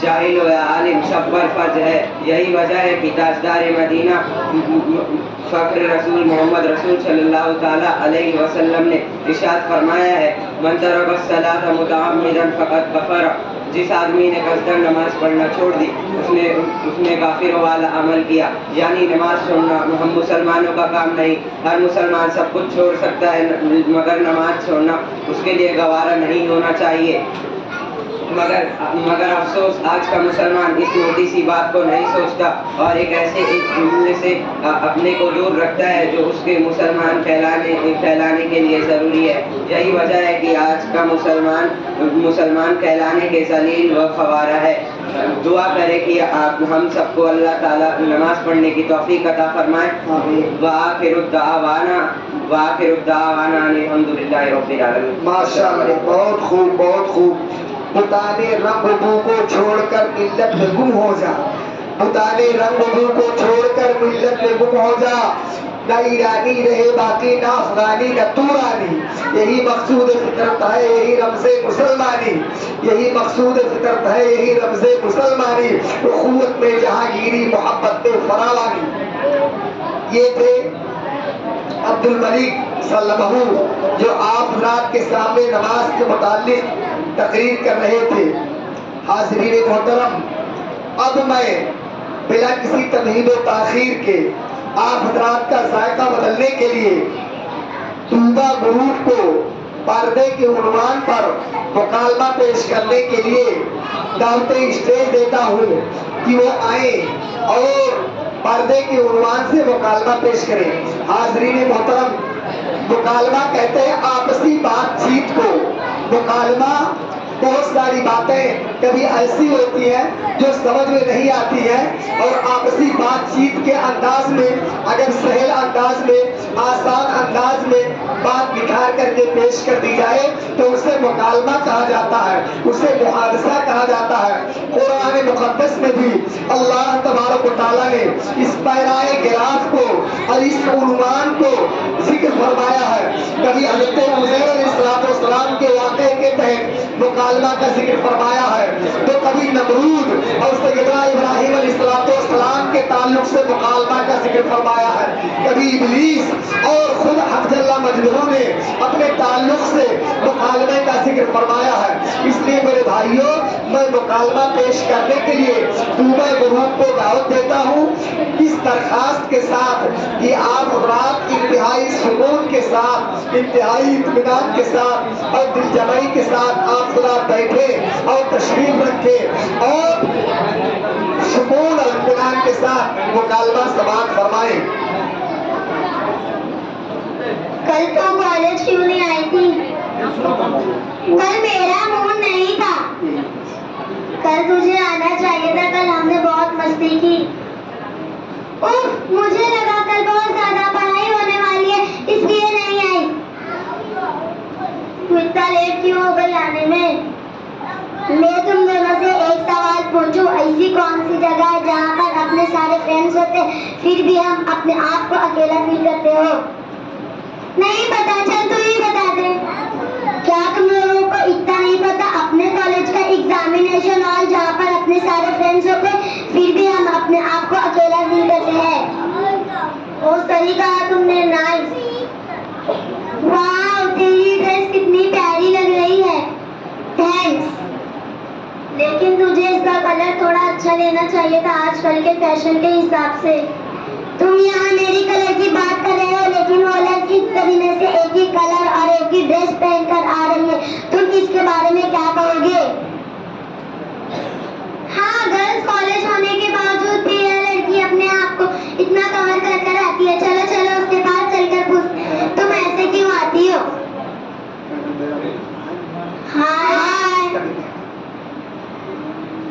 جاہل ہو یا عالم، سب پر فرض ہے۔ یہی وجہ ہے کہ تاجدار مدینہ فخر رسول محمد رسول صلی اللہ تعالیٰ علیہ وسلم نے ارشاد فرمایا ہے، من ترک الصلاۃ متعمدا فقد کفر، جس آدمی نے قصداً نماز پڑھنا چھوڑ دی اس نے کافروں والا عمل کیا۔ یعنی نماز چھوڑنا ہم مسلمانوں کا کام نہیں، ہر مسلمان سب کچھ چھوڑ سکتا ہے، مگر نماز چھوڑنا اس کے لیے گوارا نہیں ہونا چاہیے۔ مگر افسوس آج کا مسلمان اس چھوٹی سی بات کو نہیں سوچتا اور ایک ایسے جملے سے اپنے کو دور رکھتا ہے جو اس کے مسلمان کہلانے کے لیے ضروری ہے۔ یہی وجہ ہے کہ آج کا مسلمان کہلانے کے ذلیل و خوارہ ہے۔ دعا کرے کہ ہم سب کو اللہ تعالیٰ نماز پڑھنے کی توفیق عطا فرمائے۔ وآخر الدعوانا الحمدللہ رب العالمین۔ ماشاء اللہ، بہت خوب بہت خوب۔ بتانے رنگ بو کو چھوڑ کر ملت میں گم ہو جا، بتانے رنگ بو کو چھوڑ کر ملت میں گم ہو جا، نہ ایرانی رہے باقی نہ افغانی نہ تورانی، یہی مقصود فطرت ہے یہی رمز مسلمانی، یہی مقصود فطرت ہے یہی رمز مسلمانی، اخوت میں جہانگیری محبت میں فراوانی۔ یہ تھے عبد الملک سلمہ جو آپ حضرات کے سامنے نماز کے متعلق تقریر کر رہے تھے۔ حاضرین محترم، اب میں بلا کسی تمہید و تاخیر کے آپ حضرات کا ذائقہ بدلنے کے لیے طوبہ گروپ کو پردے کے عنوان پر مکالمہ پیش کرنے کے لیے دعوت اسٹیج دیتا ہوں کہ وہ آئیں اور پردے کے عنوان سے مکالمہ پیش کریں۔ حاضرین محترم، مکالمہ کہتے ہیں آپسی بات چیت کو۔ مکالمہ بہت ساری باتیں کبھی ایسی ہوتی ہیں جو سمجھ میں نہیں آتی ہیں، اور آپسی بات چیت کے انداز میں اگر سہل انداز میں آسان انداز میں بات نکھار کر کے پیش کر دی جائے تو اسے مکالمہ کہا جاتا ہے، اسے محادثہ کہا جاتا ہے۔ قرآن مقدس میں بھی اللہ تبارک و تعالیٰ نے اس پیرائے غلاف کو اور اس عنوان کو ذکر فرمایا ہے۔ کبھی حضرت عزیر علیہ السلام کے واقعے کے تحت مکالمہ کا ذکر فرمایا ہے، تو کبھی نمرود اور سیدنا ابراہیم علیہ السلام کے تعلق سے مکالمہ کا ذکر فرمایا ہے، کبھی ابلیس اور خود حق جل مجدہ نے اپنے تعلق سے مکالمے کا ذکر فرمایا ہے۔ اس لیے میرے بھائیوں، میں مکالمہ پیش کرنے کے لیے طوبہ گروپ کو دعوت دیتا ہوں، اس درخواست کے ساتھ کہ آپ حضرات انتہائی سکون کے ساتھ، انتہائی اطمینان کے ساتھ اور دل جمعی کے ساتھ آپ حضرات بیٹھے اور تشریف رکھے اور سکون اور اطمینان کے ساتھ مکالمہ سماعت فرمائیں۔ کل تو کالج کیوں نہیں آئی تھی؟ کل میرا موڈ نہیں تھا، کل تجھے آنا چاہیے تھا، کل ہم نے بہت مستی کی۔ مجھے لگا کل بہت زیادہ پڑھائی ہونے والی ہے اس لیے نہیں آئی۔ تو اتنا لیٹ کیوں ہو گئی آنے میں؟ میں تم دونوں سے ایک سوال پوچھوں، ایسی کون سی جگہ ہے جہاں پر اپنے سارے فرینڈز ہوتے پھر بھی ہم اپنے آپ کو اکیلا فیل کرتے ہو؟ نہیں پتا، چل تو ہی بتا دے۔ کیا تم لوگوں کو اتنا نہیں پتا اپنے کالج کا ایگزامینیشن ہال جہاں پر اپنے سارے فرینڈز ہوتے پھر بھی ہم اپنے آپ کو اکیلا فیل کرتے ہیں؟ وہ صحیح کہا تم نے، نائس۔ واو، تیری ڈریس کتنی پیاری لگ رہی ہے، تھینکس۔ لیکن تجھے اس کا کلر تھوڑا اچھا لینا چاہیے تھا آج کل کے فیشن کے حساب سے۔ تم یہاں میری کلر کی بات کر رہے ہو لیکن وہ لڑکی قدیمے سے ایک ہی کلر اور ایک ہی ڈریس پہن کر آ رہی ہے، تم اس کے بارے میں کیا کہو گے؟ ہاں، گرلز کالج ہونے کے باوجود بھی یہ لڑکی اپنے آپ کو اتنا کور کر کر آتی ہے۔ چلو چلو اس کے پاس چل کر پوچھ، تم ایسے کیوں آتی ہو؟ ہائے،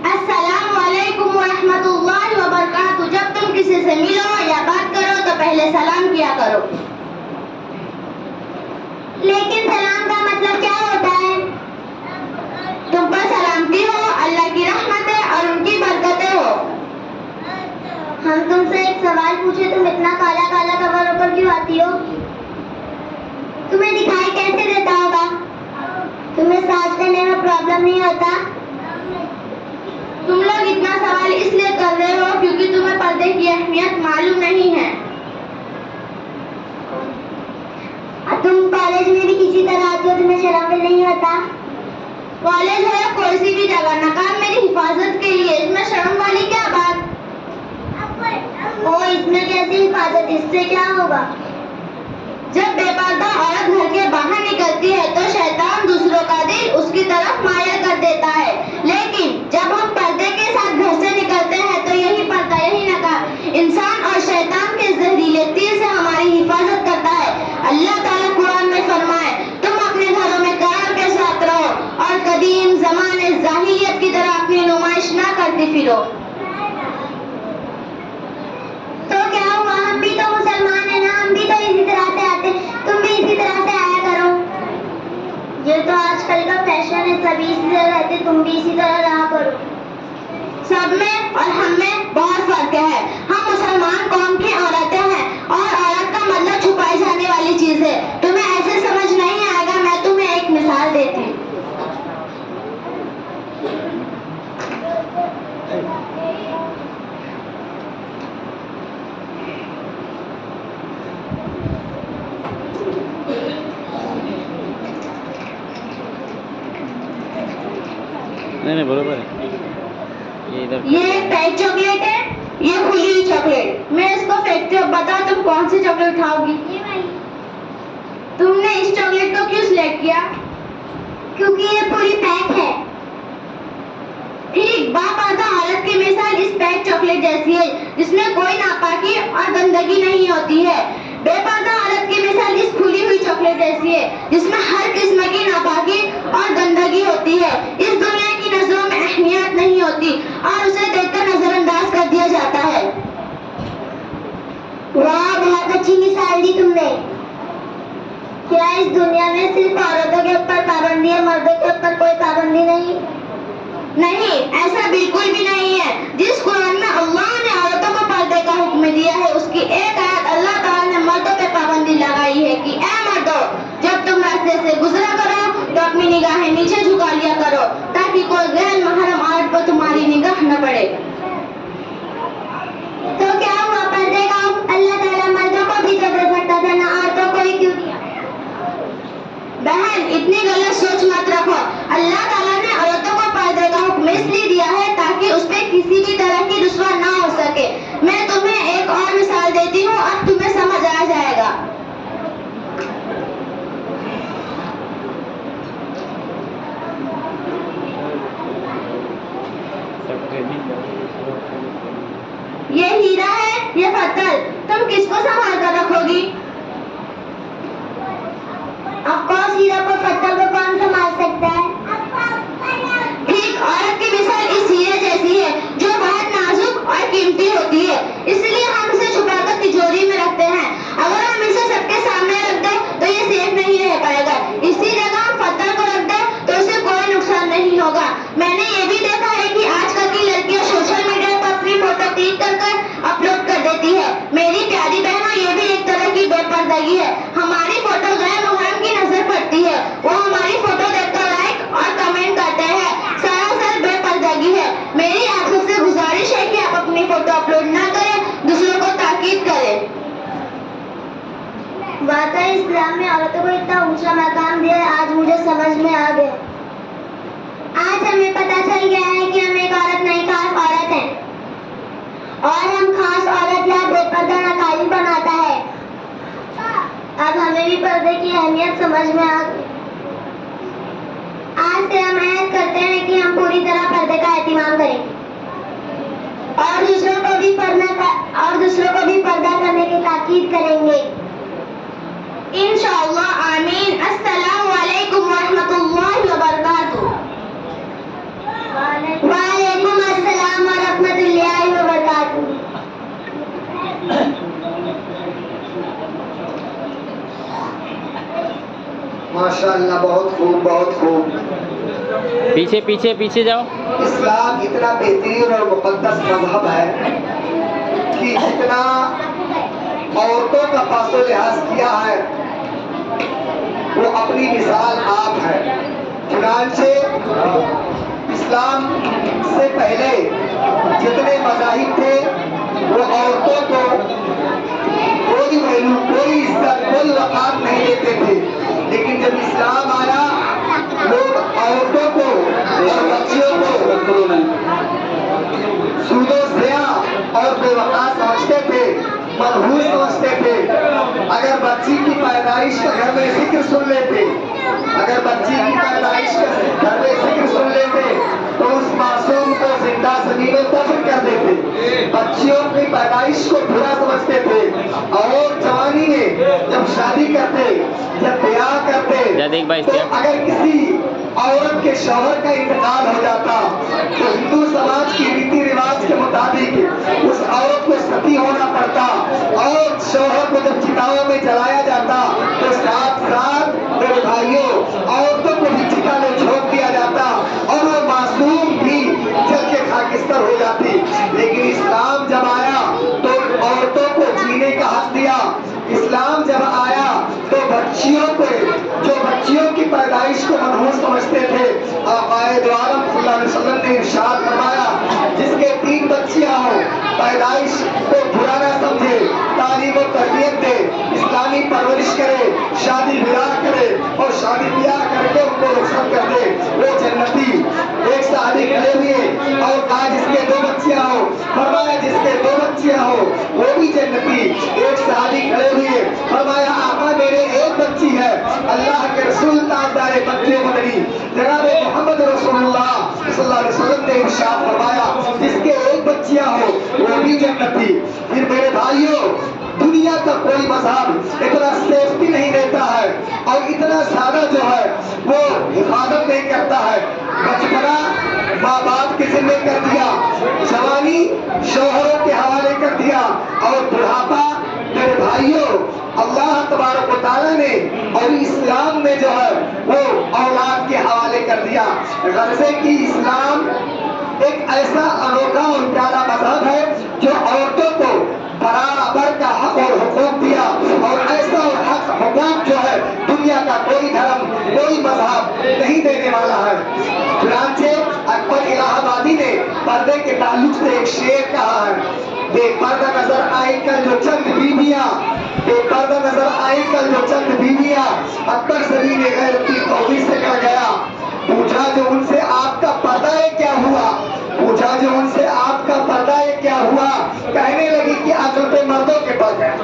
السلام علیکم ورحمۃ اللہ وبرکاتہ۔ جب تم کسی سے ملو یا بات کرو تو پہلے سلام کیا کرو۔ لیکن سلام کا مطلب کیا ہوتا ہے؟ تم سے ایک سوال پوچھے تم اتنا کالا کالا کور ہو کر کیوں آتی ہو؟ تمہیں دکھائی کیسے دیتا ہوگا؟ تمہیں سانس لینے میں پرابلم نہیں ہوتا؟ تم لوگ اتنا سوال اس لیے کر رہے ہو کیونکہ تمہیں پردے کی اہمیت معلوم نہیں ہے. تم کالج میں بھی کسی طرح آتی ہو تمہیں شرم نہیں ہوتا؟ کالج ہو یا کوئی سی بھی جگہ نقاب میری حفاظت کے لیے، اس میں شرم والی کیا بات؟ اس میں کیسی حفاظت؟ اس سے کیا ہوگا؟ جب بے پردہ عورت گھر کے باہر نکلتی ہے تو شیطان دوسروں کا دل اس کی طرف مائل کر دیتا ہے، لیکن جب ہم پردے کے ساتھ گھر سے نکلتے ہیں تو یہی پردہ، یہی نقاب انسان اور شیطان کے زہریلے تیر سے ہماری حفاظت کرتا ہے. اللہ تعالیٰ قرآن میں فرمائے تم اپنے گھروں میں قرار کے ساتھ رہو اور قدیم زمانے جاہلیت کی طرح اپنی نمائش نہ کرتی پھرو. تو کیا ہوا؟ ہم بھی تو مسلمان ہیں نا، ہم بھی تو اسی طرح سے آتے، تم بھی اسی طرح سے آیا کرو. یہ تو آج کل کا فیشن ہے، سبھی اسی طرح رہتے، تم بھی اسی طرح رہا کرو. سب میں اور ہم میں بہت فرق ہے. ہم مسلمان قوم کی عورتیں ہیں اور عورت کا مطلب چھپائی جانے والی چیز ہے. تمہیں ایسے سمجھ نہیں آئے گا. میں تمہیں ایک مثال دیتی ہوں. نہیں برابر ہے. یہ ادھر یہ ایک پیک چاکلیٹ ہے، یہ کھلی ہوئی چاکلیٹ. میں اس کو پھینکتی ہوں، بتاؤ تم کون سی چاکلیٹ اٹھاؤ گی؟ تم نے اس چاکلیٹ کو کیوں سلیکٹ کیا؟ کیونکہ یہ پوری پیک ہے. ٹھیک، باپردہ عورت کی مثال اس پیک چاکلیٹ جیسی ہے جس میں کوئی ناپاکی اور گندگی نہیں ہوتی ہے. بے پردہ عورت کی مثال اس کھلی ہوئی چاکلیٹ جیسی ہے جس میں ہر قسم کی ناپاکی اور گندگی ہوتی ہے. اس دنیا کی نظروں میں اہمیت نہیں ہوتی اور اسے دیکھ کر نظر انداز کر دیا جاتا ہے. واہ، بہت اچھی مثال دی تم نے. کیا اس دنیا میں صرف عورتوں کے اوپر پابندی ہے، مردوں کے اوپر کوئی پابندی نہیں؟ نہیں، ایسا بالکل بھی نہیں ہے. جس قرآن میں اللہ نے عورتوں کو پردے کا حکم دیا ہے اس کی ایک آیت اللہ تعالیٰ نے مردوں پہ پابندی لگائی ہے کہ اے مردوں، جب تم راستے سے گزرا کرو تو اپنی نگاہیں نیچے جھکا لیا کرو تاکہ کوئی غیر محرم عورت پر تمہاری نگاہ نہ پڑے. تو کیا ہوا؟ پردے کا حکم اللہ تعالیٰ مردوں کو بھی تو دے سکتا تھا نا، عورتوں کو ہی کیوں دیا؟ بہن، اتنی غلط سوچ مت رکھو. اللہ تعالیٰ نے عورتوں کو پردے کا حکم اس لیے دیا ہے تاکہ اس پہ کسی بھی طرح کی رسوا نہ ہو سکے. میں تمہیں ایک اور مثال دیتی ہوں، اب تمہیں سمجھ آ جائے گا. یہ ہیرا ہے، یہ پتھر، تم کس کو سنبھال کر رکھو گی؟ آف کورس ہیرا کو، پتھر کو کون سنبھال سکتا ہے؟ ٹھیک، عورت کی مثال اس ہیرے جیسی ہے جو بہت نازک اور قیمتی ہوتی ہے، اس لیے ہم اسے چھپا کر تجوری میں رکھتے ہیں. اگر ہم اسے سب کے سامنے رکھ دیں تو یہ سیف نہیں رہ پائے گا. اسی جگہ ہم پتھر کو رکھ دیں تو اسے کوئی نقصان نہیں ہوگا. میں نے یہ بھی دیکھا ہے کہ آج کل کی لڑکیاں سوشل میڈیا پر اپنی فوٹو کلک کر اپلوڈ کر دیتی ہے. میری پیاری بہنوں، یہ بھی ایک طرح کی بے پردگی ہے. ہماری فوٹو غیر محرم کی نظر پڑتی ہے، وہ ہماری فوٹو دیکھ کر لائک اور کمنٹ کرتے ہیں. سراسر بے پردگی ہے. میری آپ سب سے گزارش ہے کہ آپ اپنی فوٹو اپلوڈ نہ کریں، دوسروں کو تاکید کریں. واقعی اسلام میں عورتوں کو اتنا اونچا مقام دیا ہے، آج مجھے سمجھ میں آ گیا. آج ہمیں پتہ چل گیا ہے کہ ہم ایک عورت نہیں، خاص عورت ہیں، اور ہم خاص عورت یا بے پردہ ناقابل بناتا ہے. اب ہمیں بھی پردے کی اہمیت سمجھ میں آ گئی. آج سے ہم عہد کرتے ہیں کہ ہم پوری طرح پردے کا اہتمام کریں گے اور دوسروں کو بھی پردہ کرنے کی تاکید کریں گے. انشاءاللہ، آمین. السلام علیکم ورحمۃ اللہ وبرکاتہ. وعلیکم السلام ورحمۃ اللہ وبرکاتہ. ماشاء اللہ، بہت خوب، بہت خوب. پیچھے پیچھے پیچھے جاؤ. اسلام اتنا بہترین اور مقدس مذہب ہے کہ کہ جتنا عورتوں کا پاس و لحاظ کیا ہے وہ اپنی مثال آپ ہے. چنانچہ اسلام سے پہلے جتنے مذاہب تھے وہ عورتوں کو کوئی ویلو، کوئی عزت، کوئی وقار نہیں دیتے تھے. لیکن جب اسلام آیا لوگ عورتوں کو اور بچیوں کو سود و ضیاع اور بے وقار سمجھتے تھے، منحوس سمجھتے تھے. اگر بچی کی پیدائش کا گھر میں ذکر سن لیتے، اگر بچی کی پیدائش کا گھر میں ذکر سن لیتے تو اس معصوم کو زندہ زمین میں دفن کر دیتے. بچیوں کی پیدائش کو برا سمجھتے تھے. اور جوانی میں جب شادی کرتے، جب بیاہ کرتے تو اگر کسی عورت کے شوہر کا انتقال ہو جاتا تو ہندو سماج کی ریتی رواج کے مطابق اس عورت کو ستی ہونا پڑتا. اور شوہر کو جب چتاؤں میں جلایا جاتا تو ساتھ ساتھ میرے بھائیوں عورتوں کو بھی چتا میں جھونک دیا جاتا اور وہ معصوم بھی جل کے خاکستر ہو جاتی. لیکن اسلام جب آیا تو عورتوں کو جینے کا حق دیا. اسلام جب آیا تو بچیوں کو، جو بچیوں کی پیدائش کو منحوس سمجھتے تھے، آقا دو عالم صلی اللہ علیہ وسلم نے ارشاد فرمایا جس کے 3 بچیاں ہوں پیدائش کو برا نہ سمجھے، تعلیم و تربیت دے، اسلامی پرورش کرے، شادی بیاہ کرے اور شادی بیاہ کر کے ان کو رخصت کر دے، وہ جنتی. ایک صحابی کھڑے ہوئے اور کہا جس کے 2 بچیاں ہوں، فرمایا جس کے 2 بچیاں ہوں وہ بھی جنتی. ایک صحابی کھڑے ہوئے، فرمایا آقا میرے 1 بچی ہے. اللہ کے رسول تاجدار مکہ مدنی جناب محمد رسول اللہ صلی اللہ علیہ وسلم نے ارشاد فرمایا جس کے 1 بچیاں ہو وہ بھی جنتی. پھر میرے بھائیوں دنیا کا کوئی مذہب اتنا سیفٹی نہیں دیتا ہے اور اتنا زیادہ جو ہے وہ حفاظت نہیں کرتا ہے. بچپنا ماں باپ کے ذمہ کر دیا، جوانی شوہروں کے حوالے کر دیا اور بڑھاپا میرے بھائیوں اللہ تبارک و تعالیٰ نے اور اسلام نے جو ہے وہ اولاد کے حوالے کر دیا. غرضے کی اسلام ایک ایسا انوکھا اور پیارا مذہب ہے جو عورتوں کو برابر کا حق اور حقوق دیا اور ایسا حق حقوق جو ہے دنیا کا کوئی دھرم، کوئی مذہب نہیں دینے والا ہے. چنانچہ اکبر الہ آبادی نے پردے کے تعلق سے ایک شعر کہا ہے، بے پردہ نظر آئی کل جو چند بیویاں، بے پردہ نظر آئی کل جو چند بیویاں، اکبر زمین غیرتی توحید سے کر گیا. پوچھا جو ان سے آپ کا پردہ کیا ہوا، پوچھا جو ان سے آپ کا پردہ کیا ہوا، کہنے لگی کہ عقل پہ مردوں کے پڑ گیا.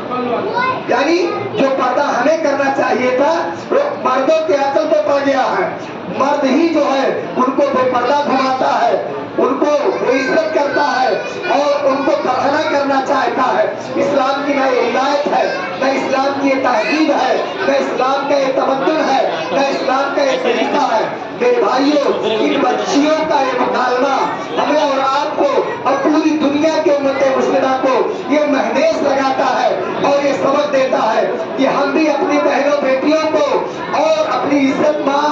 یعنی جو پردہ ہمیں کرنا چاہیے تھا وہ مردوں کے عقل پہ پڑ گیا ہے. مرد ہی جو ہے ان کو بے پردہ گھماتا ہے، ان کو بے عزت کرتا ہے اور ان کو برہنہ کرنا چاہتا ہے. اسلام کی نہ یہ ہدایت ہے، نہ اسلام کی یہ تہذیب ہے، نہ اسلام کا یہ تمدن ہے، نہ اسلام کا یہ طریقہ ہے. میرے بھائیوں ان بچیوں کا یہ مکالمہ ہمیں اور آپ کو اور پوری دنیا کے امت مسلمہ کو یہ مہمیز لگاتا ہے اور یہ سبق دیتا ہے کہ ہم بھی اپنی بہنوں بیٹیوں کو اور اپنی عزت ماں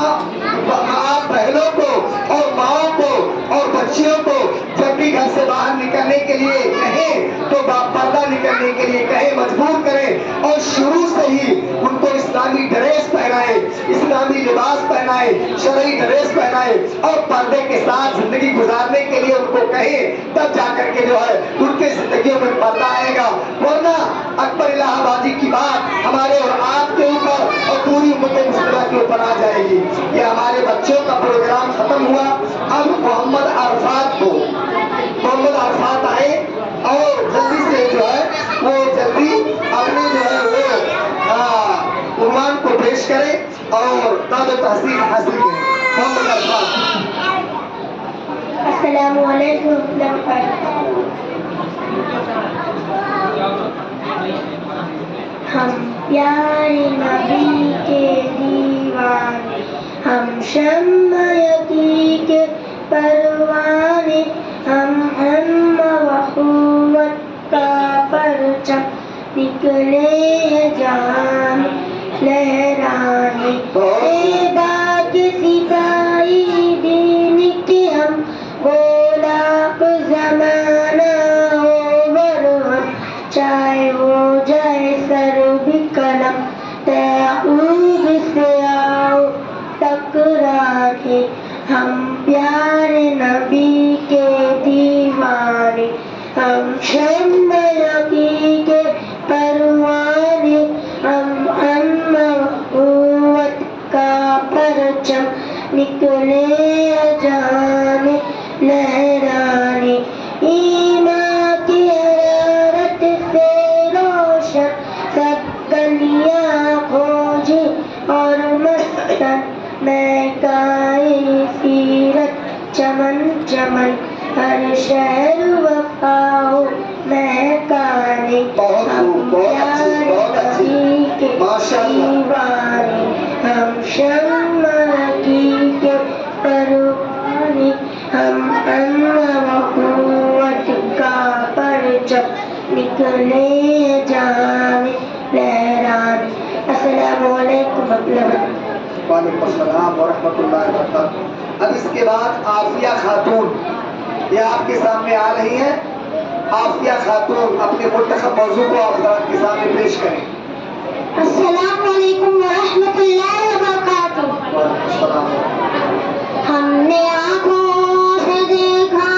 بہنوں کو اور ماؤں کو اور بچیوں کو جب بھی گھر سے باہر نکلنے کے لیے کہیں تو باپردہ نکلنے کے لیے کہیں، مجبور کریں اور شروع سے ہی ان کو اسلامی ڈریس پہنائے، اسلامی لباس پہنائے، شرعی ڈریس پہنائے اور پردے کے ساتھ زندگی گزارنے کے لیے ان کو کہیں، تب جا کر کے جو ہے ان کے زندگیوں میں پردہ آئے گا. ورنہ اکبر الہ آبادی کی بات ہمارے اور آپ کے اوپر اور پوری امت مسلمہ کے اوپر آ جائے گی. یہ ہمارے بچوں کا پروگرام ختم ہوا. اب محمد عرفات آئے اور جلدی سے جو ہے وہ جلدی اپنے جو ہے وہ عنوان کو پیش کرے اور تعداد و تحصیل حاصل کرے. محمد عرفات. السلام علیکم ورحمۃ اللہ وبرکاتہ. ہم پیارے نبی کے دیوانے، ہم شمع یقین کے پروانے، ہم اخوت کا پرچم نکلے ہیں جہاں لہرانے. باغ سپاہی دین کے ہم غلاف زمانہ ہو ور ہم ہم پیارے نبی کے دیوانے، ہم شمع یقین کے پروانے، ہم قوت کا پرچم نکلے جانے لہرانے، ایمان کی حرارت سے روشن سب گلیاں کھوجی اور مستن مہکائے سیرت چمن چمن، ہر شہر وفا ہو مہکانے، بہت ہم خوب، بہت اچھی، پیارے بہت اچھی، نبی کے ماشاء اللہ۔ دیوانے، ہم شمع کی کے پروانے، ہم قوت کا پرچم نکلے جانے لہرانے۔ السلام علیکم وعلیکم السلام ورحمۃ اللہ وبرکاتہ۔ اب اس کے بعد عافیہ خاتون یہ آپ کے سامنے آ رہی ہیں۔ عافیہ خاتون اپنے منتخب موضوع کو آپ حضرات کے سامنے پیش کریں۔ السلام علیکم ورحمۃ اللہ وبرکاتہ۔ وعلیکم السلام۔ ہم نے آنکھوں سے دیکھا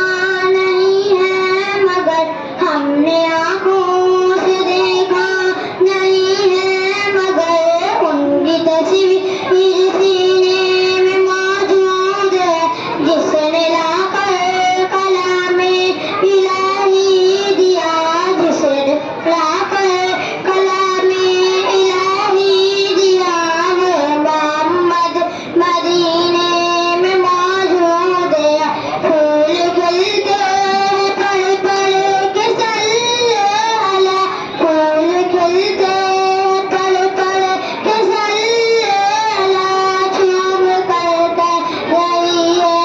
نہیں ہے مگر، ہم نے آنکھوں سے دیکھا نہیں ہے مگر، ان کی تصویر سینے میں موجود ہے، جس نے لا کر کلام الہی دیا، جس نے لا کر کلام الہی دیا، وہ محمد مدینے میں موجود ہے۔ پھول کھلتے ہیں پڑھ پڑھ کے صلی اللہ، پھول کھلتے ہیں پڑھ پڑھ کے صلی اللہ، چوم کرتے رہی ہے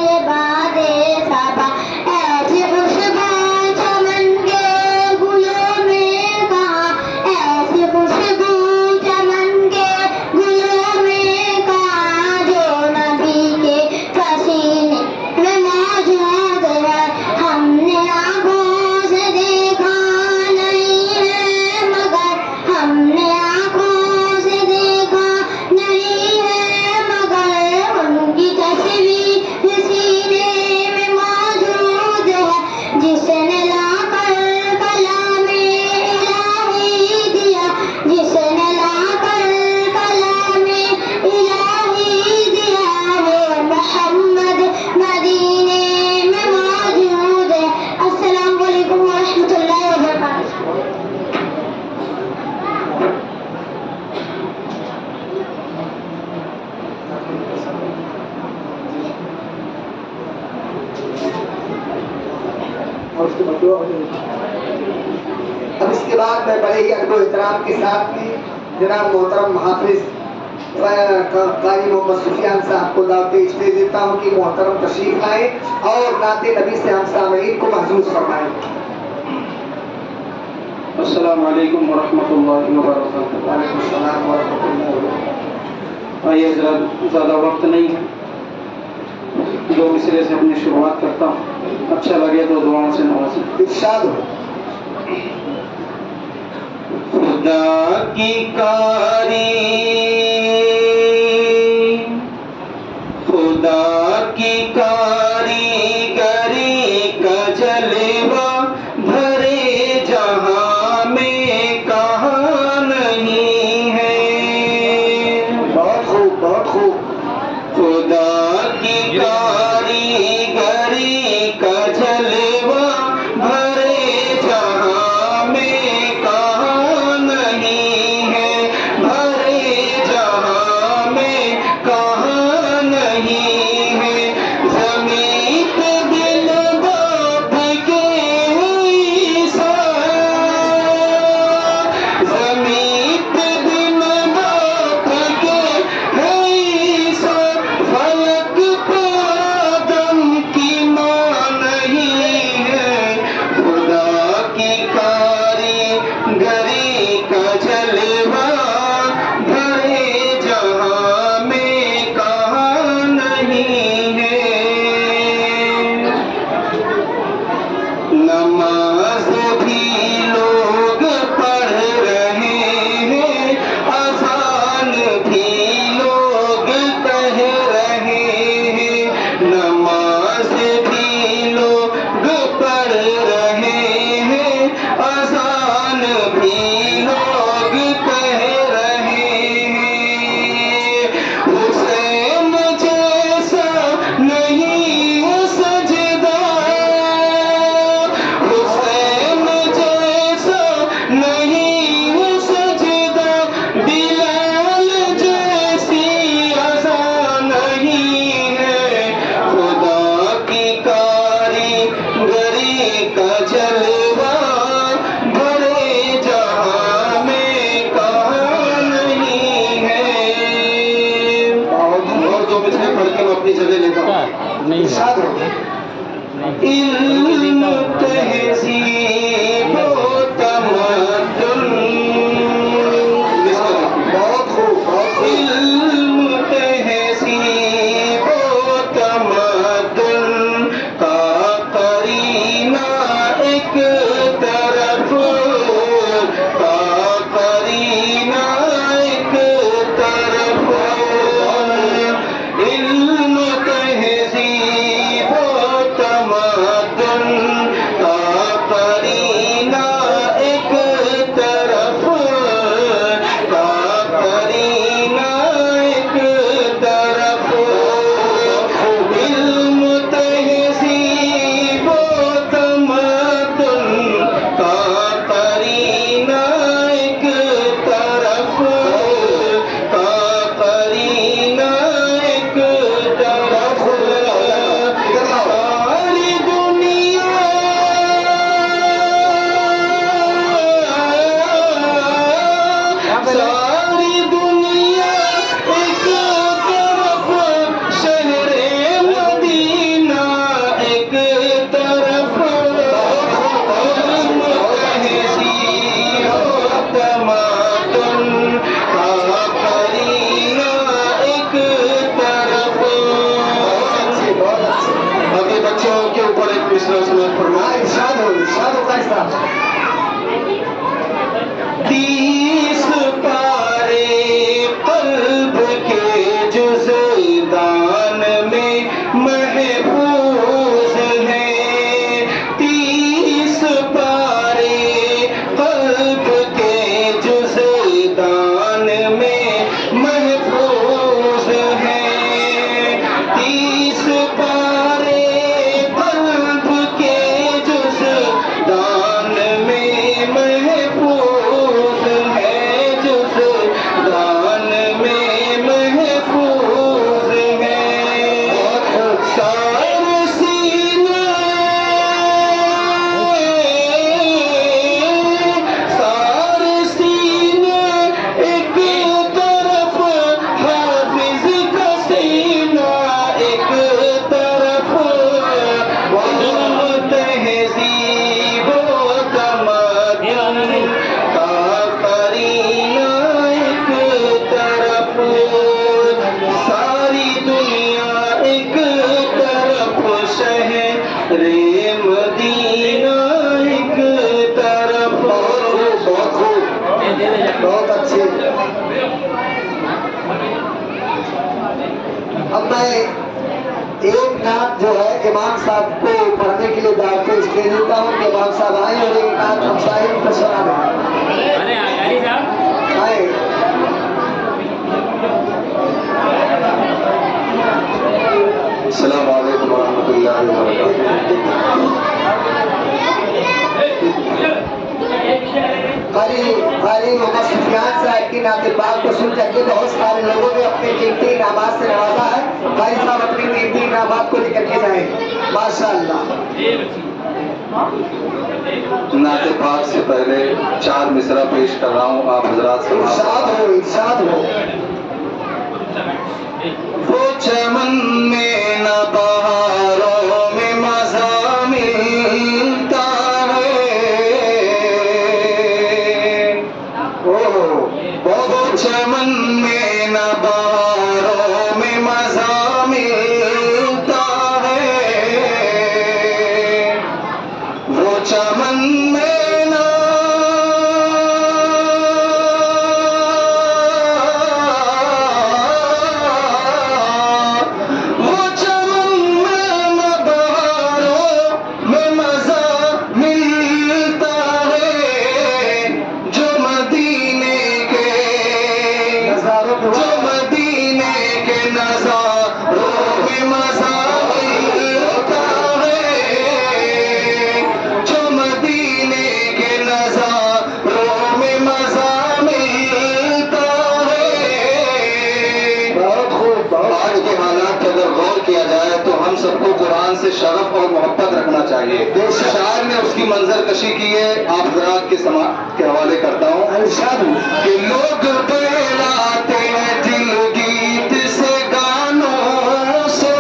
یہ باد صبا، ایسی خوشبو چمن کے گلوں میں کہاں، ایسی خوشبو چمن کے گلوں میں کہاں، جو نبی کے پسینے میں موجود ہے۔ ہم نے آنکھوں سے دیکھا نہیں ہے مگر، ہم نے آنکھوں سے دیکھا نہیں ہے مگر، ان کی تصویر سینے میں موجود ہے، جس نے لا کر کلام الہی دیا، جس نے لا کر کلام الہی دیا، وہ محمد مدینے میں موجود ہے۔ السلام علیکم ورحمۃ اللہ وبرکاتہ۔ اور اس کے بعد دعا ہو جائے گی۔ اب اس کے بعد میں بڑے ہی ادب و احترام کے ساتھ میں جناب محترم حافظ قاری محمد سفیان صاحب کو دعوت اسٹیج دیتا ہوں کہ محترم تشریف لائیں اور نعت نبی سے ہم سامعین کو محظوظ فرمائیں۔ السلام علیکم ورحمۃ اللہ وبرکاتہ۔ وعلیکم السلام ورحمۃ اللہ وبرکاتہ۔ آئیے حضرات، زیادہ وقت نہیں ہے، دو مصرے سے اپنی شروعات کرتا ہوں، اچھا لگے تو دعاؤں سے نوازیں۔ ارشاد ہو۔ خدا کی کاری، خدا کی کاریگری کا جلوہ بھرے جہاں میں کہاں نہیں ہے۔ بہت خوب، بہت خوب۔ خدا کی کاریگری کا جلوہ بھرے جہاں میں کہاں نہیں ہے، بھرے अपनी जगह लेता हूँ। नहीं है। इरशाद हो। इल्म तहज़ीब व तमद्दुन। बहुत खूब, बहुत खूब। इल्म तहज़ीब व तमद्दुन का करीना एक तरफ, का करीना एक तरफ। इल्म तहज़ीब व तमद्दुन का करीना एक तरफ, का करीना एक तरफ। इल्म तहज़ीब व तमद्दुन का करीना एक तरफ, का करीना एक तरफ। सारी दुनिया सारी दुनिया एक तरफ, शहरे मदीना एक तरफ। तहज़ीब व तमद्दुन का करीना एक तरफ। बहुत अच्छे। अब ये बच्चों के ऊपर एक मिसरा समाप्त हाँ, फरमाए। इरशाद हो, इरशाद हो कारी साहब। 30 पारे क़ल्ब के जुज़दान में महफूज हैं। 30 पारे क़ल्ब के जुज़दान में महफूज हैं। 30 पारे क़ल्ब के जुज़दान में महफूज है, जुज़दान में महफूज है। सारे सीने, सारे सीने एक तरफ, हाफिज का सीना एक तरफ। इल्म तहज़ीब व तमद्दुन का करीना एक तरफ, सारी दुनिया एक तरफ, शहरे मदीना एक तरफ। बहुत खूब, बहुत अच्छे। अब मैं एक नात जो है इमाम साहब को पढ़ने के लिए दावत इसलिए देता हूँ कि इमाम साहब आए और एक नात हम साहिब को सुना दें। अरे अली साहब आए। अस्सलामु अलैकुम वरहमतुल्लाहि वबरकातुहू। कारी मोहम्मद सुफियान साहब की नात पाक को सुन करके बहुत सारे लोगों ने अपने कीमती इनामात से नवाजा है। भाई साहब अपनी कीमती इनामात को लेकर के जाए। माशाअल्लाह। नाते पाक से पहले 4 मिसरा पेश कर रहा हूँ, आप हजरात इरशाद हो, इरशाद हो। वो चमन में न बहारों में मज़ा मिलता है। वो चमन में न बहारों में मज़ा मिलता है। वो चमन में न वो चमन में न बहारों में मज़ा मिलता है। जो मदीने के नज़ारों पे जो मदीने के नज़ारों में मज़ा मिलता है। जो मदीने के नज़ारों में मज़ा मिलता है। बहुत खूब, बहुत आज के हालात पे अगर गौर किया जाए तो हम सबको कुरान से शरफ और मोहब्बत रखना चाहिए। शायर ने उसकी मंजर कशी की है, आप हज़रात के के हवाले करता हूँ इरशाद हो। कि लोग बहलाते हैं दिल गीत से, गानों से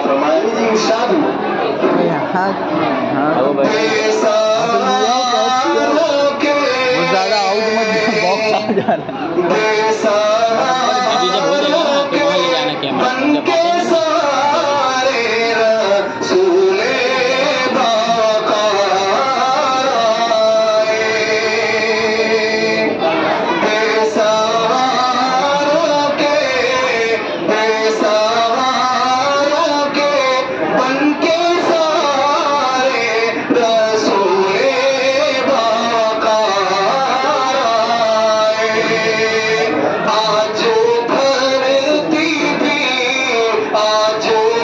समाप्त फरमाए। जी इरशाद हुआ। ابو بکر बेसहारों के ज़्यादा आउट मत बॉक्स आ जा रहा ابھی جب ہو جائے گا نا پھر وہاں لے جانا کیمرہ جب آتے ہیں نا सारे रसूले बाकार आए। बेसहारों के बनके सारे रसूले बाकार आए। आज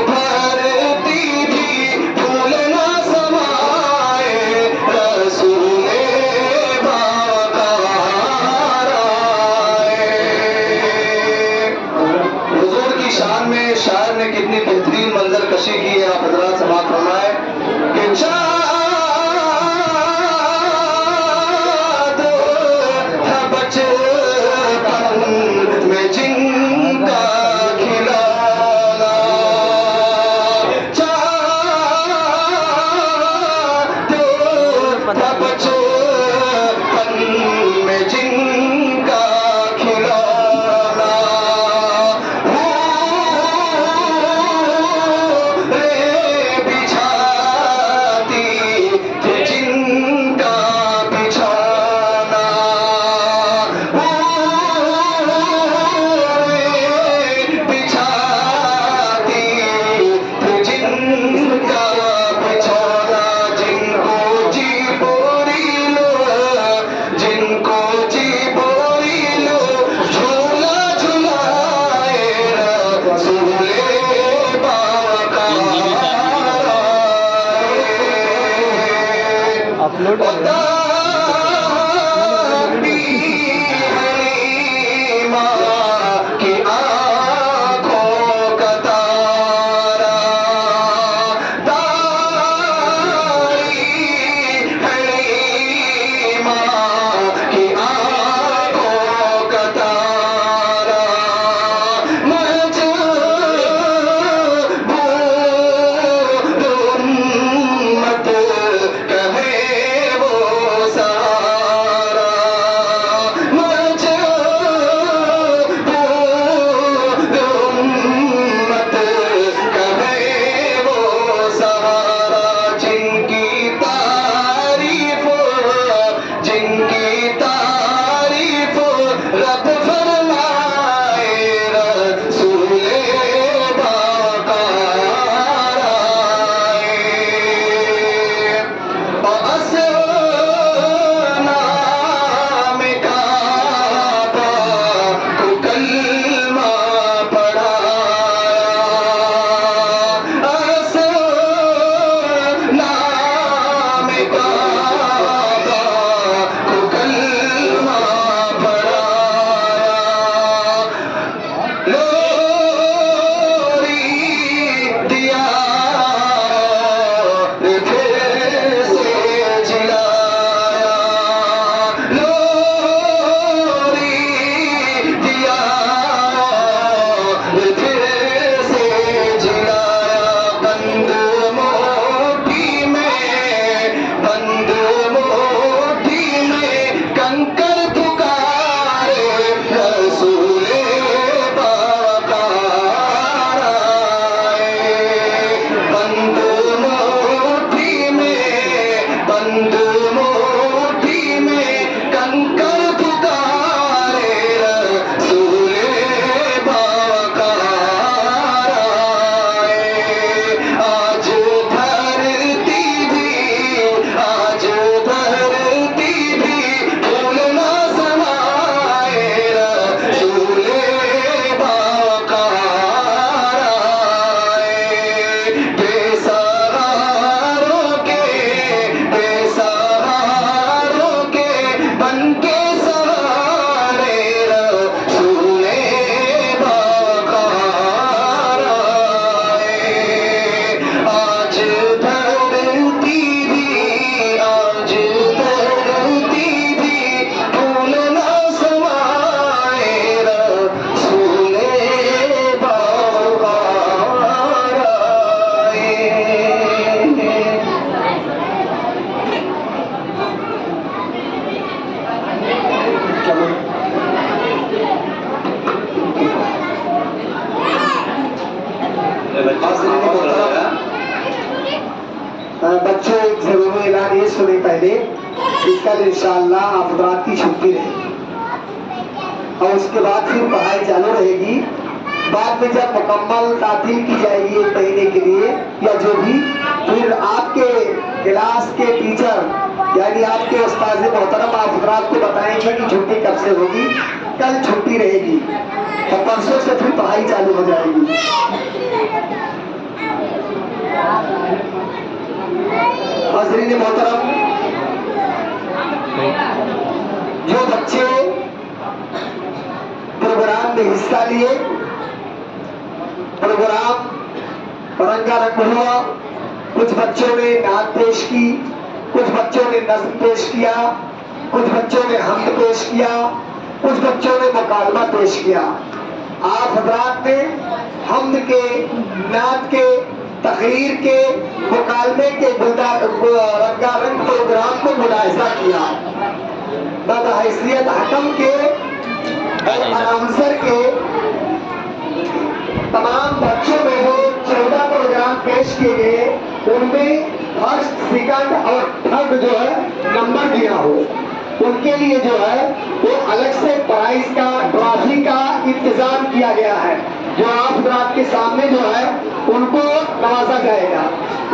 भरती भी फूल ना समाए रसूले बाकार आए। हुजूर की शान में शायर ने कितनी बेहतरीन मंजर कशी की है, आप हजरात समाप्त फरमाए कि चाँद था बचपन में जिनका खिलाना, चाँद था बचपन में जिनका खिलाना, बिछाती थी जिनका बिछाना, बिछाती थी जिनका बिछाना, जिनको जी बोरी लो झूला झुलाए रसूले बाकार आए। अपलोड हलीमा की आँखों का तारा, दाई हलीमा की आँखों का तारा, उम्मत कहे वो सारा, उम्मत कहे वो सहारा, जिनकी तारीफ रब फरमाए रसूले बाकार आए। नाम काबा को कलमा पढ़ाया, नाम काबा को कलमा पढ़ाया, लोरी दिया फिर से जिलाया, लोरी दिया फिर से जिलाया, बंद मोटी में कंकर पुकारे रसूले बाकार आए। बंद मोटी में कंकर पुकारे रसूले बाकार आए। आज धरती भी फूल ना समाए रसूले बाकार आए। बेसहारों के حاضرین محترم، بچوں ایک ضروری اعلان یہ سنے پہلے کہ کل انشاءاللہ آپ حضرات کی چھٹی رہے گی اور اس کے بعد پھر پڑھائی چالو رہے گی. بعد میں جب مکمل تعطیل کی جائے گی ایک مہینے کے لیے یا جو بھی، پھر آپ کے کلاس کے ٹیچر یعنی آپ کے استاذ محترم آپ حضرات کو بتائیں گے کہ چھٹی کب سے ہوگی. کل چھٹی رہے گی اور پرسوں سے پھر پڑھائی چالو ہو جائے گی. حاضرین محترم، جو بچے پروگرام میں حصہ لیے، پروگرام رنگا رنگ ہوا، کچھ بچوں نے نعت پیش کی، کچھ بچوں نے نظم پیش کیا، کچھ بچوں نے حمد پیش کیا، کچھ بچوں نے مکالمہ پیش کیا. آپ حضرات نے حمد کے، نعت کے، تقریر کے، مکالمے کے رنگا رنگ پروگرام کو ملاحظہ کیا. بحیثیت حکم کے اور اناؤنسر کے تمام بچوں میں جو 14 پروگرام پیش کیے گئے ان میں فرسٹ، سیکنڈ اور تھرڈ جو ہے نمبر دیا ہو، ان کے لیے جو ہے وہ الگ سے پرائز کا، ٹرافی کا انتظام کیا گیا ہے جو آپ حضرات کے سامنے جو ہے ان کو نوازا جائے گا.